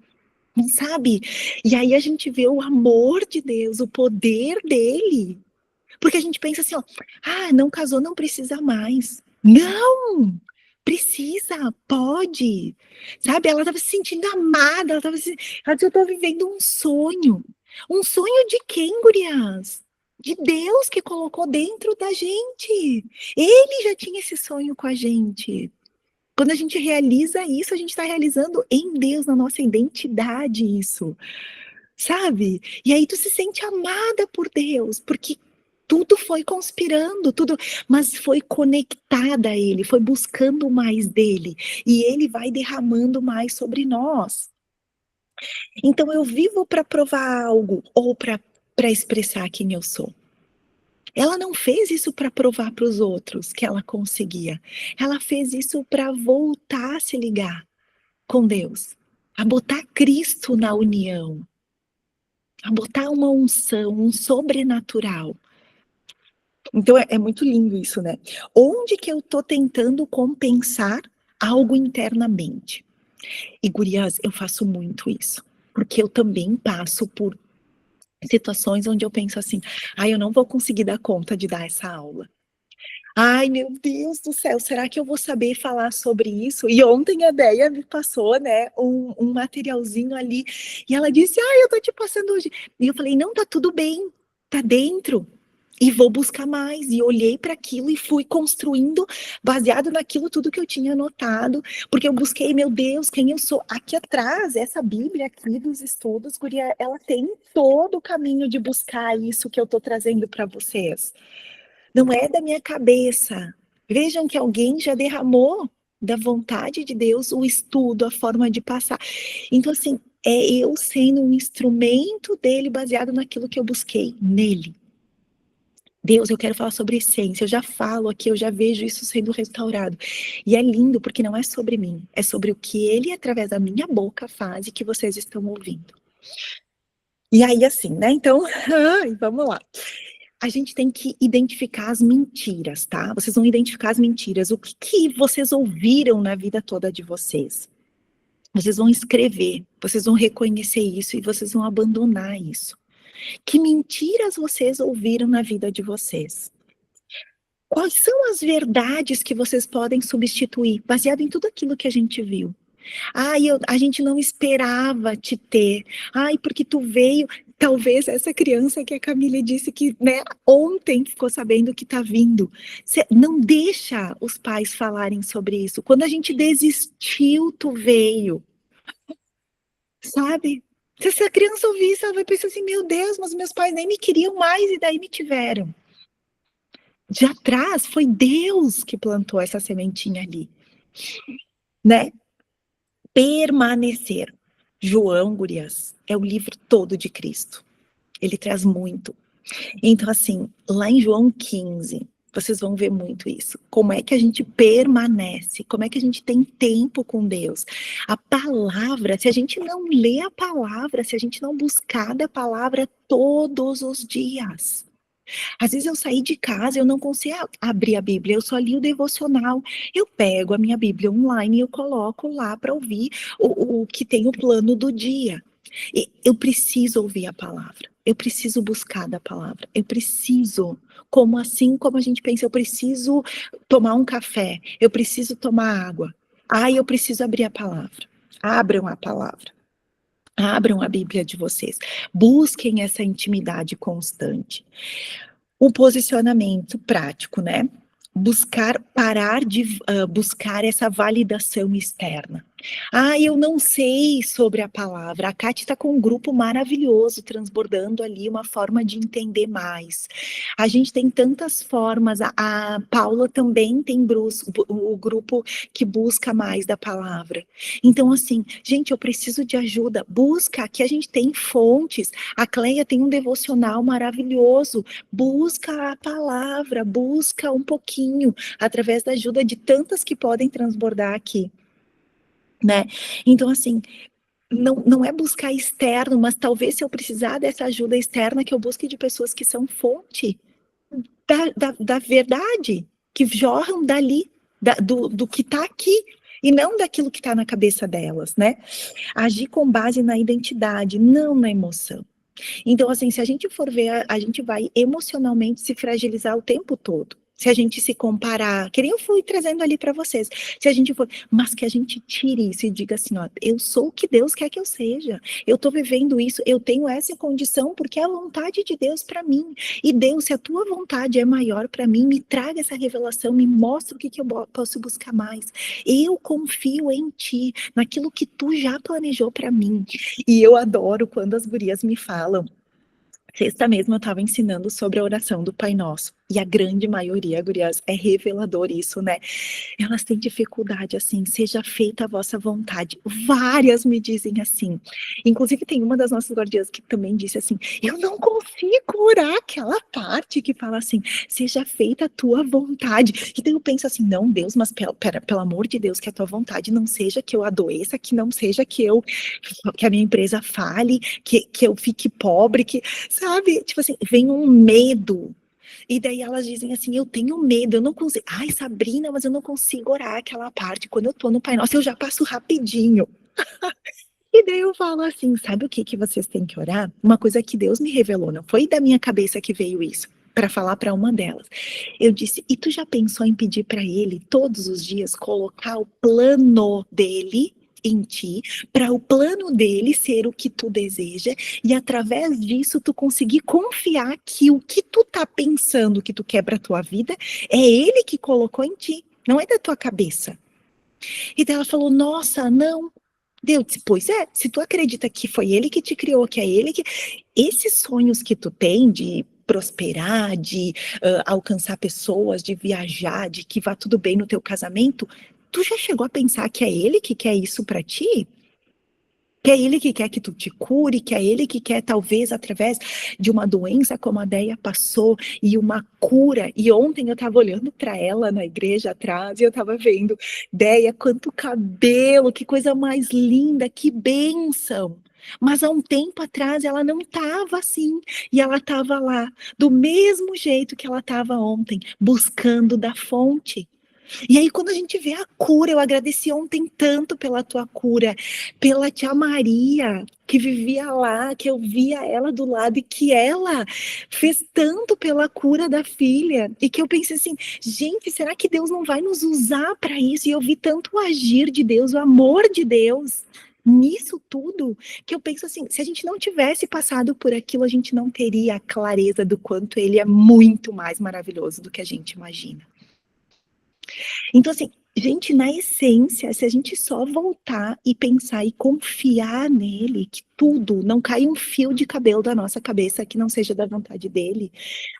não sabe? E aí a gente vê o amor de Deus, o poder dele. Porque a gente pensa assim, ó, não casou, não precisa mais. Não! Precisa, pode. Sabe? Ela estava se sentindo amada, ela disse, eu estou vivendo um sonho. Um sonho de quem, gurias? De Deus que colocou dentro da gente. Ele já tinha esse sonho com a gente. Quando a gente realiza isso, a gente está realizando em Deus, na nossa identidade, isso. Sabe? E aí tu se sente amada por Deus, porque tudo foi conspirando, tudo, mas foi conectada a Ele, foi buscando mais dele, e Ele vai derramando mais sobre nós. Então eu vivo para provar algo, ou para expressar quem eu sou. Ela não fez isso para provar para os outros que ela conseguia, ela fez isso para voltar a se ligar com Deus, a botar Cristo na união, a botar uma unção, um sobrenatural. Então é muito lindo isso, né? Onde que eu tô tentando compensar algo internamente? E gurias, eu faço muito isso, porque eu também passo por situações onde eu penso assim, eu não vou conseguir dar conta de dar essa aula. Ai, meu Deus do céu, será que eu vou saber falar sobre isso? E ontem a Deia me passou, né, um materialzinho ali, e ela disse, eu tô te passando hoje. E eu falei, não, tá tudo bem, tá dentro. E vou buscar mais. E olhei para aquilo e fui construindo, baseado naquilo tudo que eu tinha anotado, porque eu busquei, meu Deus, quem eu sou. Aqui atrás, essa Bíblia aqui dos estudos, guria, ela tem todo o caminho de buscar isso que eu tô trazendo para vocês. Não é da minha cabeça. Vejam que alguém já derramou da vontade de Deus o estudo, a forma de passar. Então, assim, é eu sendo um instrumento dele baseado naquilo que eu busquei nele. Deus, eu quero falar sobre essência, eu já falo aqui, eu já vejo isso sendo restaurado. E é lindo porque não é sobre mim, é sobre o que ele, através da minha boca, faz e que vocês estão ouvindo. E aí, assim, né? Então, vamos lá. A gente tem que identificar as mentiras, tá? Vocês vão identificar as mentiras. O que vocês ouviram na vida toda de vocês? Vocês vão escrever, vocês vão reconhecer isso e vocês vão abandonar isso. Que mentiras vocês ouviram na vida de vocês? Quais são as verdades que vocês podem substituir, baseado em tudo aquilo que a gente viu? A gente não esperava te ter. Porque tu veio. Talvez essa criança que a Camille disse que, né, ontem ficou sabendo que tá vindo. Não deixa os pais falarem sobre isso. Quando a gente desistiu, tu veio. Sabe? Se essa criança ouvir isso, ela vai pensar assim, meu Deus, mas meus pais nem me queriam mais e daí me tiveram. De atrás, foi Deus que plantou essa sementinha ali. Né? Permanecer. João, gurias, é o livro todo de Cristo. Ele traz muito. Então, assim, lá em João 15, vocês vão ver muito isso. Como é que a gente permanece? Como é que a gente tem tempo com Deus? A palavra, se a gente não lê a palavra, se a gente não buscar da palavra todos os dias. Às vezes eu saí de casa, eu não consigo abrir a Bíblia, eu só li o devocional. Eu pego a minha Bíblia online e eu coloco lá para ouvir o que tem o plano do dia. E eu preciso ouvir a palavra. Eu preciso buscar da palavra. Eu preciso, como assim, como a gente pensa, eu preciso tomar um café, eu preciso tomar água. Eu preciso abrir a palavra. Abram a palavra. Abram a Bíblia de vocês. Busquem essa intimidade constante. O posicionamento prático, né? Parar de buscar essa validação externa. Eu não sei sobre a palavra. A Kátia está com um grupo maravilhoso, transbordando ali uma forma de entender mais. A gente tem tantas formas. A Paula também tem o grupo que busca mais da palavra. Então, assim, gente, eu preciso de ajuda. Busca, aqui a gente tem fontes. A Cleia tem um devocional maravilhoso. Busca a palavra, busca um pouquinho, através da ajuda de tantas que podem transbordar aqui, né? Então, assim, não é buscar externo, mas talvez se eu precisar dessa ajuda externa, que eu busque de pessoas que são fonte da verdade, que jorram dali, do que está aqui, e não daquilo que está na cabeça delas, né? Agir com base na identidade, não na emoção. Então, assim, se a gente for ver, a gente vai emocionalmente se fragilizar o tempo todo. Se a gente se comparar, que nem eu fui trazendo ali para vocês, se a gente for, mas que a gente tire isso e diga assim, ó, eu sou o que Deus quer que eu seja, eu tô vivendo isso, eu tenho essa condição porque é a vontade de Deus para mim, e Deus, se a tua vontade é maior para mim, me traga essa revelação, me mostra o que eu posso buscar mais, eu confio em ti, naquilo que tu já planejou para mim, e eu adoro quando as gurias me falam. Sexta mesmo eu estava ensinando sobre a oração do Pai Nosso, e a grande maioria, gurias, é revelador isso, né? Elas têm dificuldade, assim, seja feita a vossa vontade. Várias me dizem assim. Inclusive tem uma das nossas guardiãs que também disse assim, eu não consigo orar aquela parte que fala assim, seja feita a tua vontade. E daí eu penso assim, não, Deus, mas pelo amor de Deus, que a tua vontade não seja que eu adoeça, que não seja que a minha empresa fale, que eu fique pobre, que, sabe? Tipo assim, vem um medo. E daí elas dizem assim, eu tenho medo, eu não consigo. Sabrina, mas eu não consigo orar aquela parte. Quando eu tô no Pai Nosso, eu já passo rapidinho. E daí eu falo assim, sabe o que vocês têm que orar? Uma coisa que Deus me revelou, não foi da minha cabeça que veio isso, para falar para uma delas. Eu disse, e tu já pensou em pedir para Ele, todos os dias, colocar o plano dele em ti, para o plano dele ser o que tu deseja, e através disso tu conseguir confiar que o que tu tá pensando que tu quer para tua vida, é ele que colocou em ti, não é da tua cabeça. E daí ela falou, nossa, não. Deus disse, pois é, se tu acredita que foi ele que te criou, que é ele que... Esses sonhos que tu tem de prosperar, de alcançar pessoas, de viajar, de que vá tudo bem no teu casamento, tu já chegou a pensar que é ele que quer isso pra ti? Que é ele que quer que tu te cure, que é ele que quer, talvez, através de uma doença como a Deia passou, e uma cura. E ontem eu estava olhando para ela na igreja atrás, e eu estava vendo, Deia, quanto cabelo, que coisa mais linda, que bênção. Mas há um tempo atrás ela não estava assim, e ela estava lá, do mesmo jeito que ela estava ontem, buscando da fonte. E aí, quando a gente vê a cura, eu agradeci ontem tanto pela tua cura, pela tia Maria, que vivia lá, que eu via ela do lado, e que ela fez tanto pela cura da filha, e que eu pensei assim, gente, será que Deus não vai nos usar para isso? E eu vi tanto o agir de Deus, o amor de Deus nisso tudo, que eu penso assim, se a gente não tivesse passado por aquilo, a gente não teria a clareza do quanto ele é muito mais maravilhoso do que a gente imagina. Então, assim, gente, na essência, se a gente só voltar e pensar e confiar nele, que tudo, não cai um fio de cabelo da nossa cabeça que não seja da vontade dele,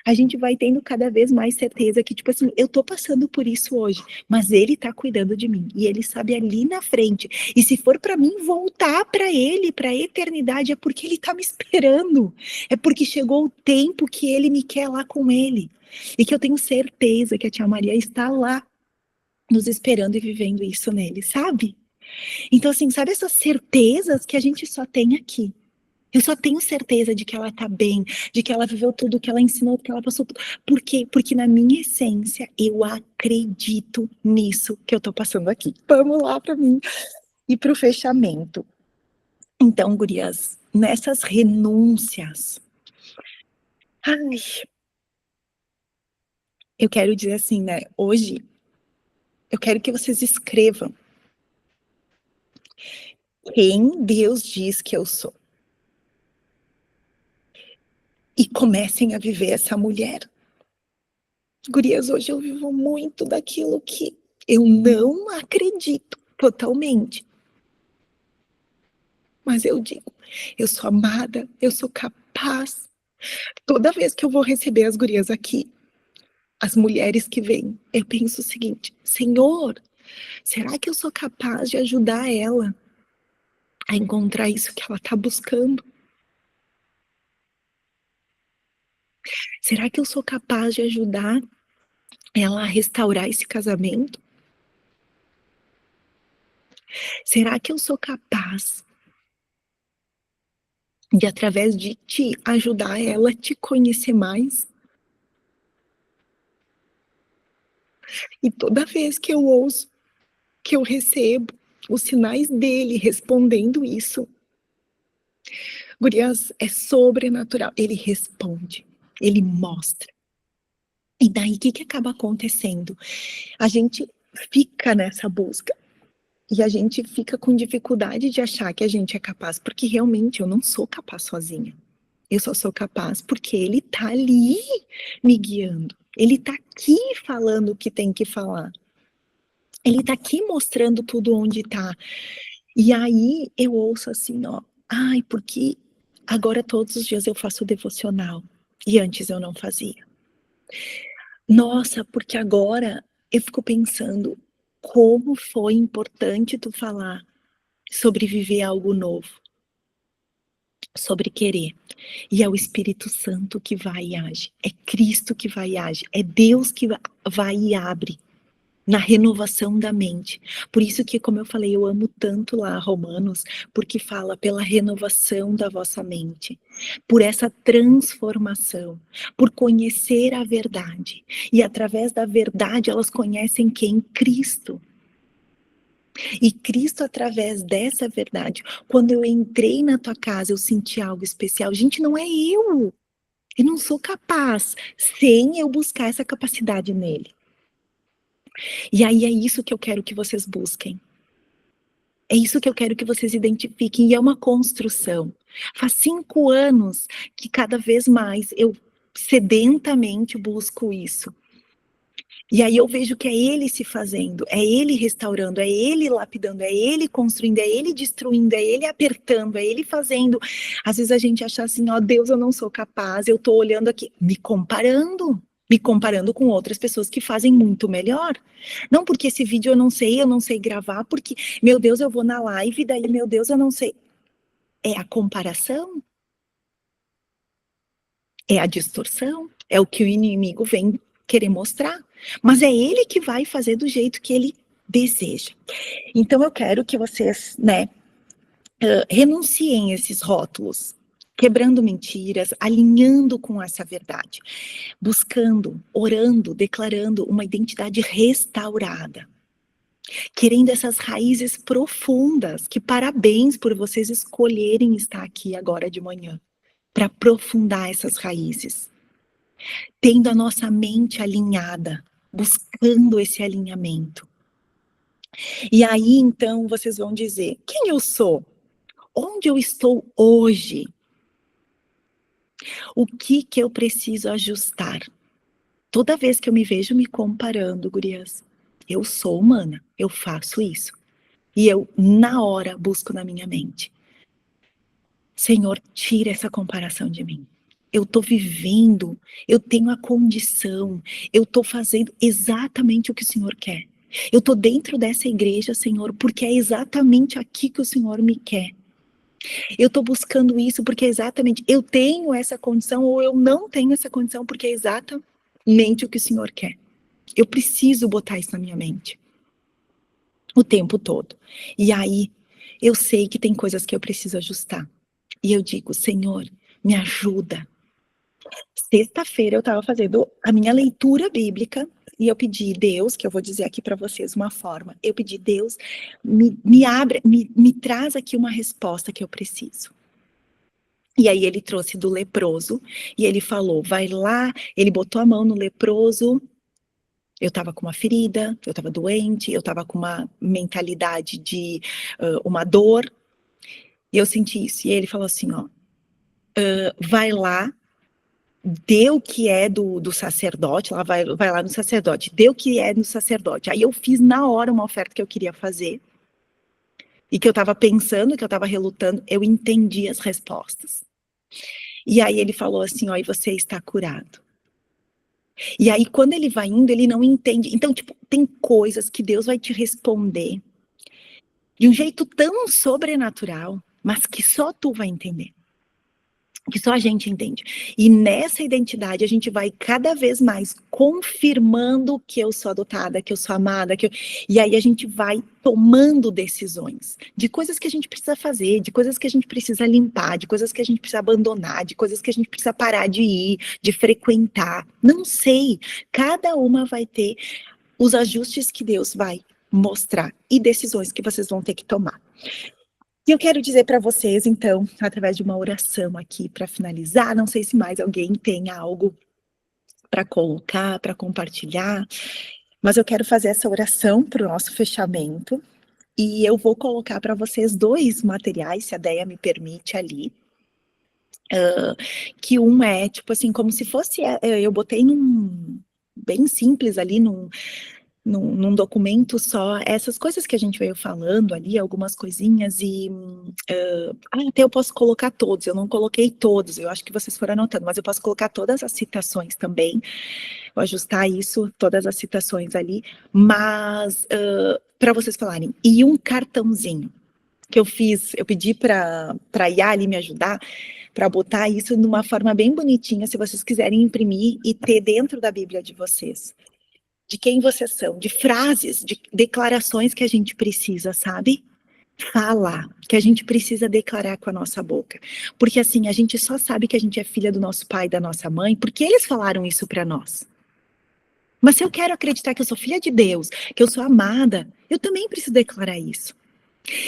a gente vai tendo cada vez mais certeza que, tipo assim, eu tô passando por isso hoje, mas ele tá cuidando de mim, e ele sabe ali na frente, e se for pra mim voltar pra ele, pra eternidade, é porque ele tá me esperando, é porque chegou o tempo que ele me quer lá com ele, e que eu tenho certeza que a tia Maria está lá, nos esperando e vivendo isso nele, sabe? Então, assim, sabe essas certezas que a gente só tem aqui? Eu só tenho certeza de que ela tá bem, de que ela viveu tudo, que ela ensinou, que ela passou tudo. Por quê? Porque na minha essência, eu acredito nisso que eu tô passando aqui. Vamos lá para mim. E pro fechamento. Então, gurias, nessas renúncias, Ai, eu quero dizer assim, né? Hoje, eu quero que vocês escrevam quem Deus diz que eu sou. E comecem a viver essa mulher. Gurias, hoje eu vivo muito daquilo que eu não acredito totalmente. Mas eu digo, eu sou amada, eu sou capaz. Toda vez que eu vou receber as gurias aqui, as mulheres que vêm, eu penso o seguinte: Senhor, será que eu sou capaz de ajudar ela a encontrar isso que ela está buscando? Será que eu sou capaz de ajudar ela a restaurar esse casamento? Será que eu sou capaz de, através de ti, ajudar ela a te conhecer mais? E toda vez que eu ouço, que eu recebo os sinais dele respondendo isso, gurias, é sobrenatural. Ele responde, ele mostra. E daí, o que acaba acontecendo? A gente fica nessa busca. E a gente fica com dificuldade de achar que a gente é capaz, porque realmente eu não sou capaz sozinha. Eu só sou capaz porque ele tá ali me guiando. Ele tá aqui falando o que tem que falar. Ele tá aqui mostrando tudo onde tá. E aí eu ouço assim, ó, ai, porque agora todos os dias eu faço devocional e antes eu não fazia. Nossa, porque agora eu fico pensando como foi importante tu falar sobre viver algo novo, sobre querer. E é o Espírito Santo que vai e age, é Cristo que vai e age, é Deus que vai e abre na renovação da mente. Por isso que, como eu falei, eu amo tanto lá Romanos, porque fala pela renovação da vossa mente, por essa transformação, por conhecer a verdade. E através da verdade elas conhecem quem? Cristo. E Cristo, através dessa verdade, quando eu entrei na tua casa, eu senti algo especial. Gente, não é eu. Eu não sou capaz sem eu buscar essa capacidade nele. E aí é isso que eu quero que vocês busquem. É isso que eu quero que vocês identifiquem. E é uma construção. Faz 5 anos que cada vez mais eu sedentamente busco isso. E aí eu vejo que é ele se fazendo, é ele restaurando, é ele lapidando, é ele construindo, é ele destruindo, é ele apertando, é ele fazendo. Às vezes a gente acha assim, ó, Deus, eu não sou capaz, eu tô olhando aqui, me comparando com outras pessoas que fazem muito melhor. Não porque esse vídeo eu não sei gravar, porque, meu Deus, eu vou na live, daí, meu Deus, eu não sei. É a comparação, é a distorção, é o que o inimigo vem querer mostrar. Mas é ele que vai fazer do jeito que ele deseja. Então eu quero que vocês, né, renunciem a esses rótulos, quebrando mentiras, alinhando com essa verdade, buscando, orando, declarando uma identidade restaurada, querendo essas raízes profundas, que parabéns por vocês escolherem estar aqui agora de manhã, para aprofundar essas raízes, tendo a nossa mente alinhada, buscando esse alinhamento. E aí, então, vocês vão dizer, quem eu sou? Onde eu estou hoje? O que eu preciso ajustar? Toda vez que eu me vejo me comparando, gurias, eu sou humana, eu faço isso. E eu, na hora, busco na minha mente. Senhor, tira essa comparação de mim. Eu estou vivendo, eu tenho a condição, eu estou fazendo exatamente o que o Senhor quer. Eu estou dentro dessa igreja, Senhor, porque é exatamente aqui que o Senhor me quer. Eu estou buscando isso porque é exatamente, eu tenho essa condição ou eu não tenho essa condição porque é exatamente o que o Senhor quer. Eu preciso botar isso na minha mente o tempo todo. E aí, eu sei que tem coisas que eu preciso ajustar. E eu digo, Senhor, me ajuda. Sexta-feira eu estava fazendo a minha leitura bíblica e eu pedi, Deus, que eu vou dizer aqui para vocês uma forma, eu pedi, Deus, me traz aqui uma resposta que eu preciso. E aí ele trouxe do leproso, e ele falou, vai lá, ele botou a mão no leproso, eu estava com uma ferida, eu estava doente, eu estava com uma mentalidade de uma dor, e eu senti isso. E ele falou assim, ó, vai lá, dê o que é do sacerdote, vai lá no sacerdote, dê o que é no sacerdote. Aí eu fiz na hora uma oferta que eu queria fazer, e que eu estava pensando, que eu estava relutando, eu entendi as respostas. E aí ele falou assim, ó, e você está curado. E aí quando ele vai indo, ele não entende. Então, tipo, tem coisas que Deus vai te responder de um jeito tão sobrenatural, mas que só tu vai entender. Que só a gente entende. E nessa identidade a gente vai cada vez mais confirmando que eu sou adotada, que eu sou amada, e aí a gente vai tomando decisões de coisas que a gente precisa fazer, de coisas que a gente precisa limpar, de coisas que a gente precisa abandonar, de coisas que a gente precisa parar de ir, de frequentar. Não sei. Cada uma vai ter os ajustes que Deus vai mostrar e decisões que vocês vão ter que tomar. E eu quero dizer para vocês, então, através de uma oração aqui para finalizar, não sei se mais alguém tem algo para colocar, para compartilhar, mas eu quero fazer essa oração para o nosso fechamento e eu vou colocar para vocês 2 materiais, se a Deia me permite ali, que um é, tipo assim, como se fosse, eu botei bem simples ali, num documento só, essas coisas que a gente veio falando ali, algumas coisinhas, e até eu posso colocar todos, eu não coloquei todos, eu acho que vocês foram anotando, mas eu posso colocar todas as citações também, vou ajustar isso, todas as citações ali, mas para vocês falarem, e um cartãozinho que eu fiz, eu pedi para a Yali me ajudar, para botar isso numa forma bem bonitinha, se vocês quiserem imprimir e ter dentro da Bíblia de vocês. De quem vocês são, de frases, de declarações que a gente precisa, sabe? Falar, que a gente precisa declarar com a nossa boca. Porque assim, a gente só sabe que a gente é filha do nosso pai e da nossa mãe, porque eles falaram isso para nós. Mas se eu quero acreditar que eu sou filha de Deus, que eu sou amada, eu também preciso declarar isso.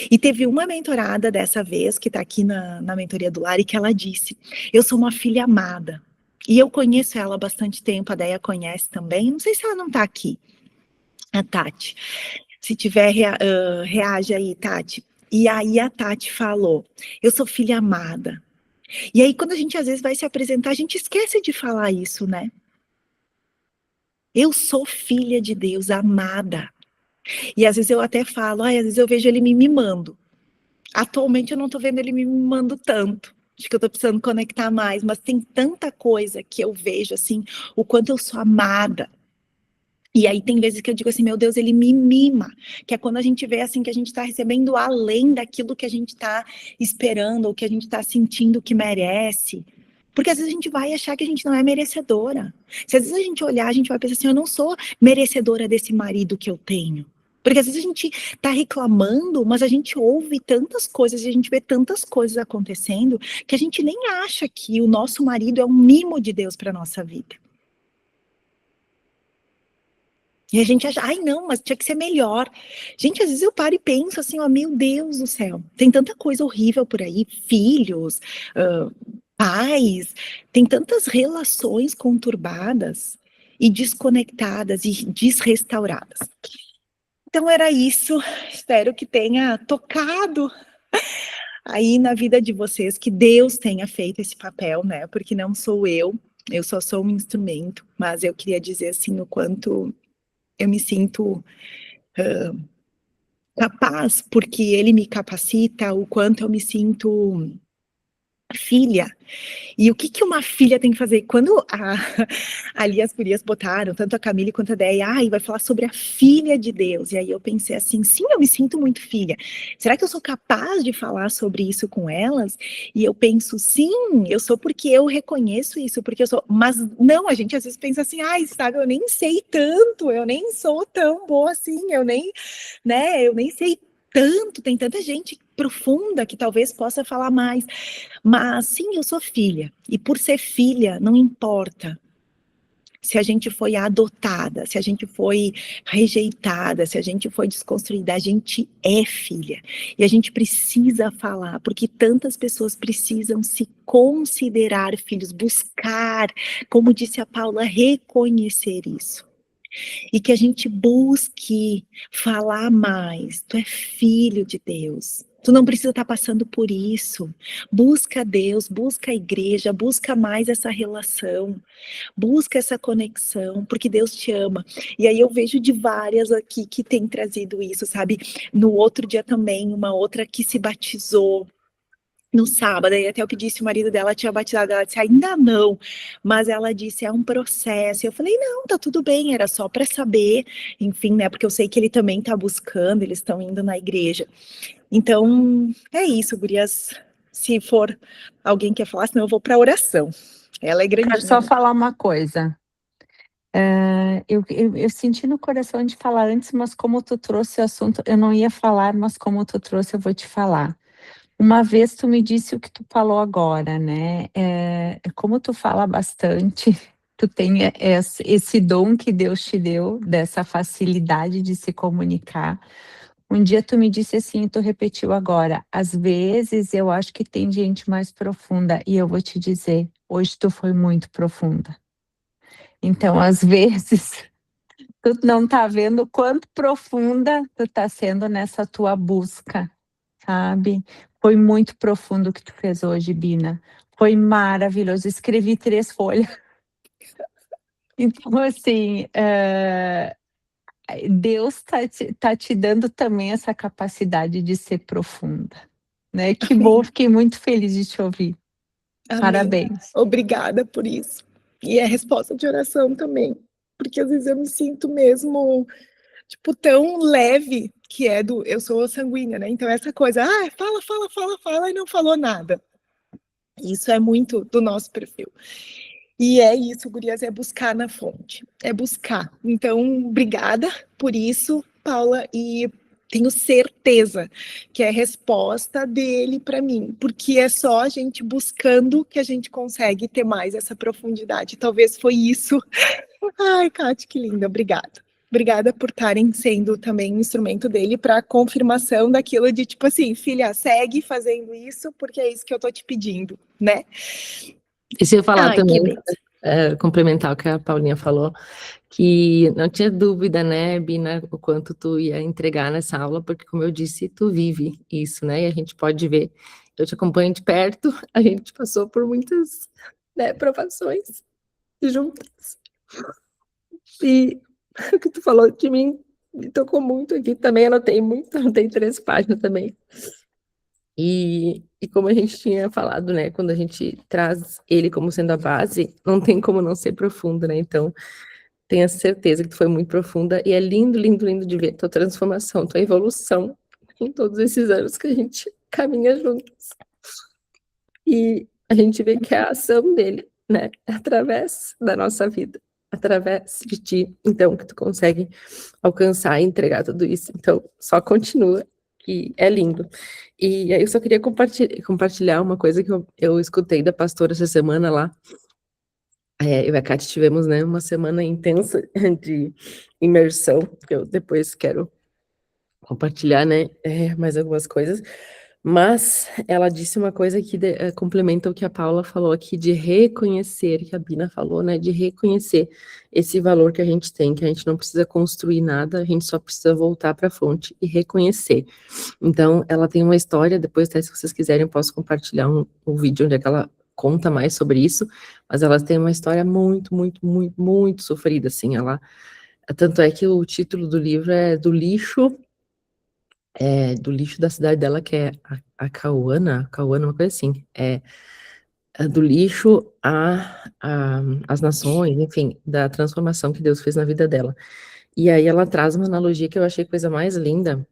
E teve uma mentorada dessa vez, que está aqui na mentoria do Lar, e que ela disse, eu sou uma filha amada. E eu conheço ela há bastante tempo, a Deia conhece também, não sei se ela não está aqui, a Tati. Se tiver, reage aí, Tati. E aí a Tati falou, eu sou filha amada. E aí quando a gente às vezes vai se apresentar, a gente esquece de falar isso, né? Eu sou filha de Deus, amada. E às vezes eu até falo, às vezes eu vejo ele me mimando. Atualmente eu não tô vendo ele me mimando tanto. Acho que eu tô precisando conectar mais, mas tem tanta coisa que eu vejo, assim, o quanto eu sou amada. E aí tem vezes que eu digo assim, meu Deus, ele me mima. Que é quando a gente vê, assim, que a gente tá recebendo além daquilo que a gente tá esperando, ou que a gente tá sentindo que merece. Porque às vezes a gente vai achar que a gente não é merecedora. Se às vezes a gente olhar, a gente vai pensar assim, eu não sou merecedora desse marido que eu tenho. Porque às vezes a gente tá reclamando, mas a gente ouve tantas coisas e a gente vê tantas coisas acontecendo que a gente nem acha que o nosso marido é um mimo de Deus para nossa vida. E a gente acha, ai não, mas tinha que ser melhor. Gente, às vezes eu paro e penso assim, ó, meu Deus do céu, tem tanta coisa horrível por aí, filhos, pais, tem tantas relações conturbadas e desconectadas e desrestauradas. Então era isso, espero que tenha tocado aí na vida de vocês, que Deus tenha feito esse papel, né, porque não sou eu só sou um instrumento, mas eu queria dizer assim, o quanto eu me sinto capaz, porque ele me capacita, o quanto eu me sinto filha. E o que uma filha tem que fazer? Quando ali as gurias botaram, tanto a Camille quanto a Deia, vai falar sobre a filha de Deus. E aí eu pensei assim, sim, eu me sinto muito filha. Será que eu sou capaz de falar sobre isso com elas? E eu penso, sim, eu sou porque eu reconheço isso, porque eu sou... Mas não, a gente às vezes pensa assim, sabe, eu nem sei tanto, eu nem sou tão boa assim, eu nem sei tanto, tem tanta gente profunda que talvez possa falar mais, mas sim, eu sou filha, e por ser filha, não importa se a gente foi adotada, se a gente foi rejeitada, se a gente foi desconstruída, a gente é filha. E a gente precisa falar, porque tantas pessoas precisam se considerar filhos, buscar, como disse a Paula, reconhecer isso. E que a gente busque falar mais. Tu é filho de Deus. Tu não precisa estar passando por isso. Busca Deus, busca a igreja, busca mais essa relação, busca essa conexão, porque Deus te ama. E aí eu vejo de várias aqui que têm trazido isso, sabe? No outro dia também, uma outra que se batizou no sábado, e até eu pedi se o marido dela tinha batizado, ela disse, ainda não, mas ela disse, é um processo, e eu falei, não, tá tudo bem, era só para saber, enfim, né, porque eu sei que ele também tá buscando, eles estão indo na igreja, então, é isso, gurias, se for alguém quer falar, senão eu vou para oração, ela é grandinha. Quero só falar uma coisa. Eu senti no coração de falar antes, mas como tu trouxe o assunto, eu não ia falar, mas como tu trouxe, eu vou te falar. Uma vez tu me disse o que tu falou agora, né? Como tu fala bastante, tu tem esse dom que Deus te deu, dessa facilidade de se comunicar. Um dia tu me disse assim, tu repetiu agora, às vezes eu acho que tem gente mais profunda, e eu vou te dizer, hoje tu foi muito profunda. Então, às vezes, tu não tá vendo quanto profunda tu tá sendo nessa tua busca, sabe? Foi muito profundo o que tu fez hoje, Bina. Foi maravilhoso. Escrevi 3 folhas. Então, assim, Deus tá te dando também essa capacidade de ser profunda, né? Que bom, fiquei muito feliz de te ouvir. Amém. Parabéns. Obrigada por isso. E é resposta de oração também, porque às vezes eu me sinto mesmo, tipo, tão leve, que é eu sou sanguínea, né? Então essa coisa, fala e não falou nada. Isso é muito do nosso perfil. E é isso, gurias, é buscar na fonte, é buscar. Então, obrigada por isso, Paula, e tenho certeza que é resposta dele para mim, porque é só a gente buscando que a gente consegue ter mais essa profundidade. Talvez foi isso. Ai, Kátia, que linda, obrigada. Obrigada por estarem sendo também um instrumento dele para confirmação daquilo de tipo assim, filha, segue fazendo isso, porque é isso que eu tô te pedindo, né? E se eu falar Ai, que também, bem. complementar o que a Paulinha falou, que não tinha dúvida, né, Bina, o quanto tu ia entregar nessa aula, porque, como eu disse, tu vive isso, né, e a gente pode ver, eu te acompanho de perto, a gente passou por muitas, né, provações juntas, e o que tu falou de mim me tocou muito aqui, também anotei muito, anotei 3 páginas também. E como a gente tinha falado, né, quando a gente traz ele como sendo a base, não tem como não ser profundo, né, então tenha certeza que tu foi muito profunda, e é lindo, lindo, lindo de ver tua transformação, tua evolução em todos esses anos que a gente caminha juntos. E a gente vê que é a ação dele, né, através da nossa vida, através de ti, então, que tu consegue alcançar e entregar tudo isso. Então, só continua, que é lindo. E aí eu só queria compartilhar uma coisa que eu escutei da pastora essa semana lá. Eu e a Kátia tivemos, né, uma semana intensa de imersão, que eu depois quero compartilhar, né, mais algumas coisas, mas ela disse uma coisa que complementa o que a Paula falou aqui, de reconhecer, que a Bina falou, né, de reconhecer esse valor que a gente tem, que a gente não precisa construir nada, a gente só precisa voltar para a fonte e reconhecer. Então, ela tem uma história, depois até se vocês quiserem eu posso compartilhar um vídeo onde é que ela conta mais sobre isso, mas ela tem uma história muito, muito, muito, muito sofrida, assim, tanto é que o título do livro é do lixo da cidade dela, que é a Cauana, uma coisa assim, do lixo às nações, enfim, da transformação que Deus fez na vida dela. E aí ela traz uma analogia que eu achei coisa mais linda,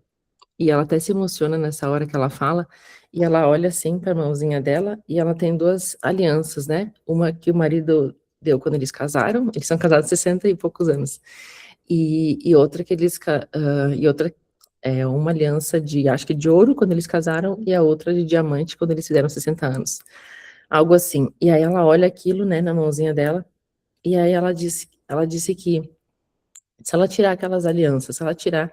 e ela até se emociona nessa hora que ela fala, e ela olha assim para a mãozinha dela, e ela tem 2 alianças, né? Uma que o marido deu quando eles casaram, eles são casados há 60 e poucos anos, e outra que uma aliança acho que de ouro quando eles casaram, e a outra de diamante quando eles fizeram 60 anos. Algo assim. E aí ela olha aquilo, né, na mãozinha dela, e aí ela diz, ela disse que se ela tirar aquelas alianças, se ela tirar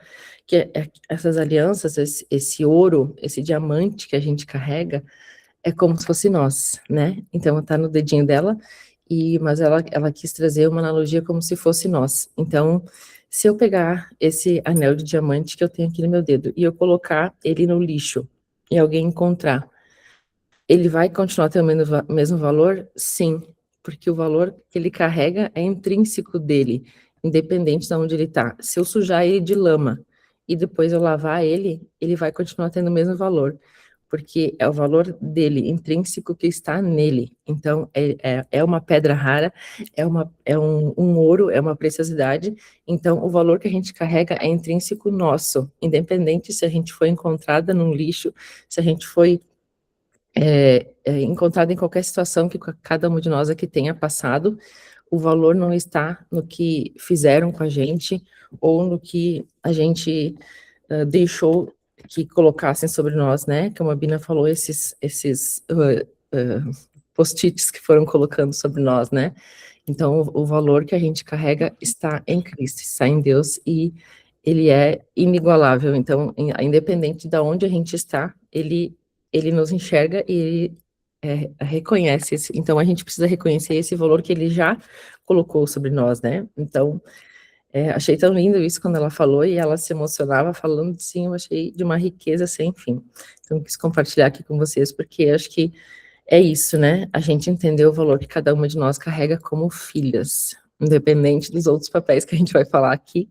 essas alianças, esse ouro, esse diamante que a gente carrega, é como se fosse nós, né? Então, tá no dedinho dela, mas ela quis trazer uma analogia como se fosse nós. Então, se eu pegar esse anel de diamante que eu tenho aqui no meu dedo e eu colocar ele no lixo e alguém encontrar, ele vai continuar tendo o mesmo valor? Sim, porque o valor que ele carrega é intrínseco dele, independente de onde ele está. Se eu sujar ele de lama e depois eu lavar ele, ele vai continuar tendo o mesmo valor, porque é o valor dele, intrínseco, que está nele. Então, é uma pedra rara, é um ouro, é uma preciosidade. Então, o valor que a gente carrega é intrínseco nosso, independente se a gente foi encontrada num lixo, se a gente foi encontrado em qualquer situação que cada um de nós aqui tenha passado, o valor não está no que fizeram com a gente ou no que a gente deixou que colocassem sobre nós, né? Como a Bina falou, esses post-its que foram colocando sobre nós, né? Então, o valor que a gente carrega está em Cristo, está em Deus, e ele é inigualável. Então, independente de onde a gente está, ele nos enxerga e ele reconhece. Então, a gente precisa reconhecer esse valor que ele já colocou sobre nós, né? Então, achei tão lindo isso quando ela falou, e ela se emocionava falando, assim, eu achei de uma riqueza sem fim. Então, quis compartilhar aqui com vocês, porque acho que é isso, né? A gente entendeu o valor que cada uma de nós carrega como filhas, independente dos outros papéis que a gente vai falar aqui.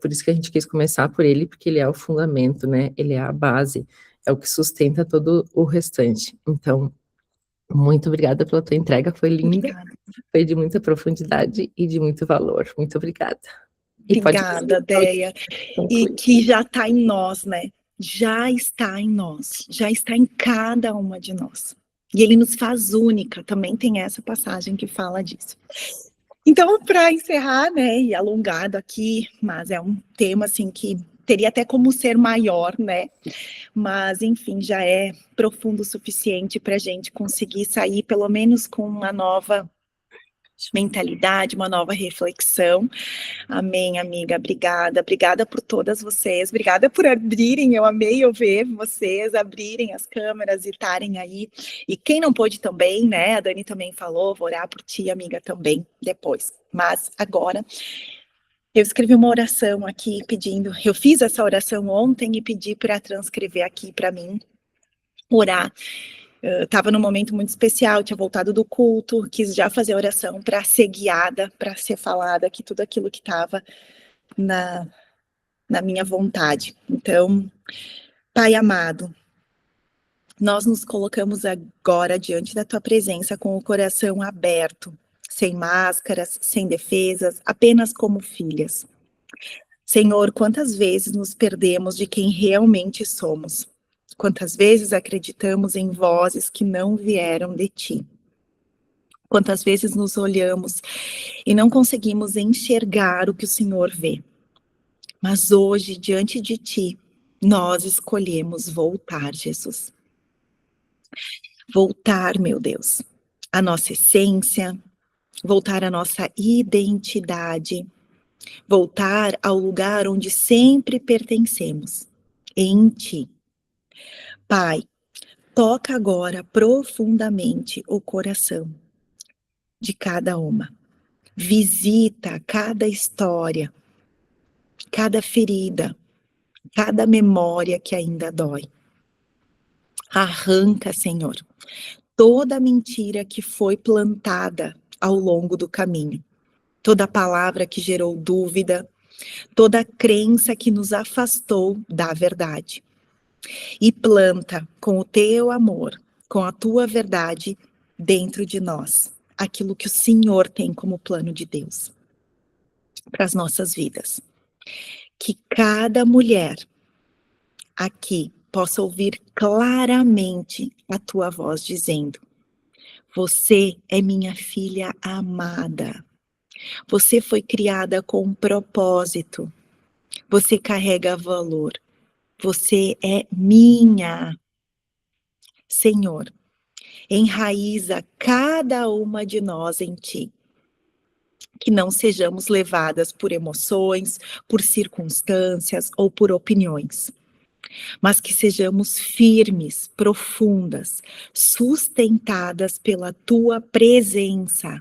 Por isso que a gente quis começar por ele, porque ele é o fundamento, né? Ele é a base, é o que sustenta todo o restante. Então, muito obrigada pela tua entrega, foi linda, Obrigada. foi de muita profundidade e de muito valor. Muito obrigada. Obrigada, Déia. E que já está em nós, né? Já está em nós, já está em cada uma de nós. E ele nos faz única, também tem essa passagem que fala disso. Então, para encerrar, né, e alongado aqui, mas é um tema, assim, que teria até como ser maior, né, mas, enfim, já é profundo o suficiente para a gente conseguir sair, pelo menos com uma nova mentalidade, uma nova reflexão. Amém, amiga, obrigada por todas vocês, obrigada por abrirem, eu amei eu ver vocês abrirem as câmeras e estarem aí, e quem não pôde também, né, a Dani também falou, vou orar por ti, amiga, também, depois, mas agora, eu escrevi uma oração aqui pedindo, eu fiz essa oração ontem e pedi para transcrever aqui para mim, orar. Estava num momento muito especial, tinha voltado do culto, quis já fazer oração para ser guiada, para ser falada, que tudo aquilo que estava na minha vontade. Então, Pai amado, nós nos colocamos agora diante da Tua presença com o coração aberto, sem máscaras, sem defesas, apenas como filhas. Senhor, quantas vezes nos perdemos de quem realmente somos? Quantas vezes acreditamos em vozes que não vieram de Ti? Quantas vezes nos olhamos e não conseguimos enxergar o que o Senhor vê? Mas hoje, diante de Ti, nós escolhemos voltar, Jesus. Voltar, meu Deus, à nossa essência, voltar à nossa identidade, voltar ao lugar onde sempre pertencemos, em Ti. Pai, toca agora profundamente o coração de cada uma. Visita cada história, cada ferida, cada memória que ainda dói. Arranca, Senhor, toda mentira que foi plantada ao longo do caminho, toda palavra que gerou dúvida, toda crença que nos afastou da verdade. E planta com o teu amor, com a tua verdade dentro de nós, aquilo que o Senhor tem como plano de Deus para as nossas vidas. Que cada mulher aqui possa ouvir claramente a tua voz dizendo: você é minha filha amada. Você foi criada com um propósito. Você carrega valor. Você é minha. Senhor, enraiza cada uma de nós em Ti. que não sejamos levadas por emoções, por circunstâncias ou por opiniões, mas que sejamos firmes, profundas, sustentadas pela tua presença.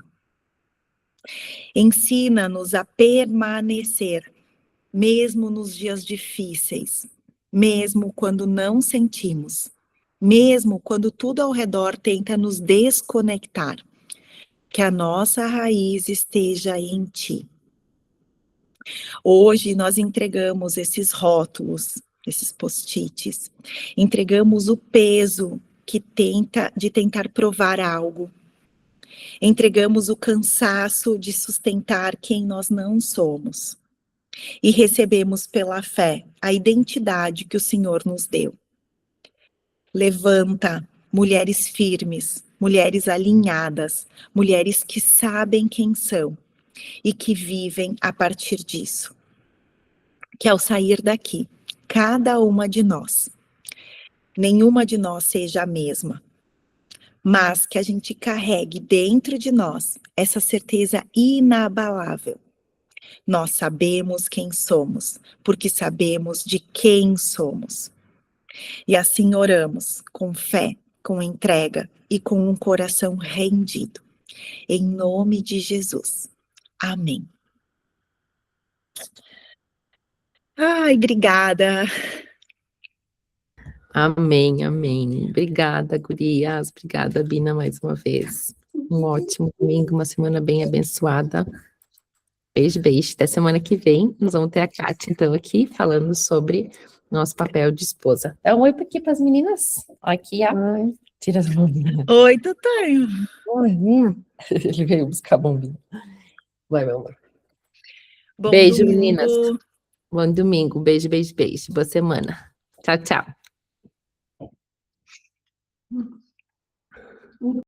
Ensina-nos a permanecer, mesmo nos dias difíceis, mesmo quando não sentimos, mesmo quando tudo ao redor tenta nos desconectar. Que a nossa raiz esteja em ti. Hoje nós entregamos esses rótulos, esses post-its, entregamos o peso de tentar provar algo, entregamos o cansaço de sustentar quem nós não somos e recebemos pela fé a identidade que o Senhor nos deu. Levanta mulheres firmes, mulheres alinhadas, mulheres que sabem quem são e que vivem a partir disso. Que ao sair daqui, cada uma de nós, nenhuma de nós seja a mesma, mas que a gente carregue dentro de nós essa certeza inabalável. Nós sabemos quem somos, porque sabemos de quem somos. E assim oramos, com fé, com entrega e com um coração rendido. Em nome de Jesus. Amém. Ai, obrigada. Amém, amém. Obrigada, gurias. Obrigada, Bina, mais uma vez. Um ótimo domingo, uma semana bem abençoada. Beijo, beijo. Até semana que vem, nós vamos ter a Kátia, então, aqui, falando sobre nosso papel de esposa. Dá um oi aqui para as meninas. Aqui, ó. Oi. Tira as bombinhas. Oi, Tutanho. Oi, Ele veio buscar a bombinha. Vai, meu amor. Bom Beijo, domingo. meninas. Bom domingo. Beijo, beijo, beijo. Boa semana. Tchau, tchau.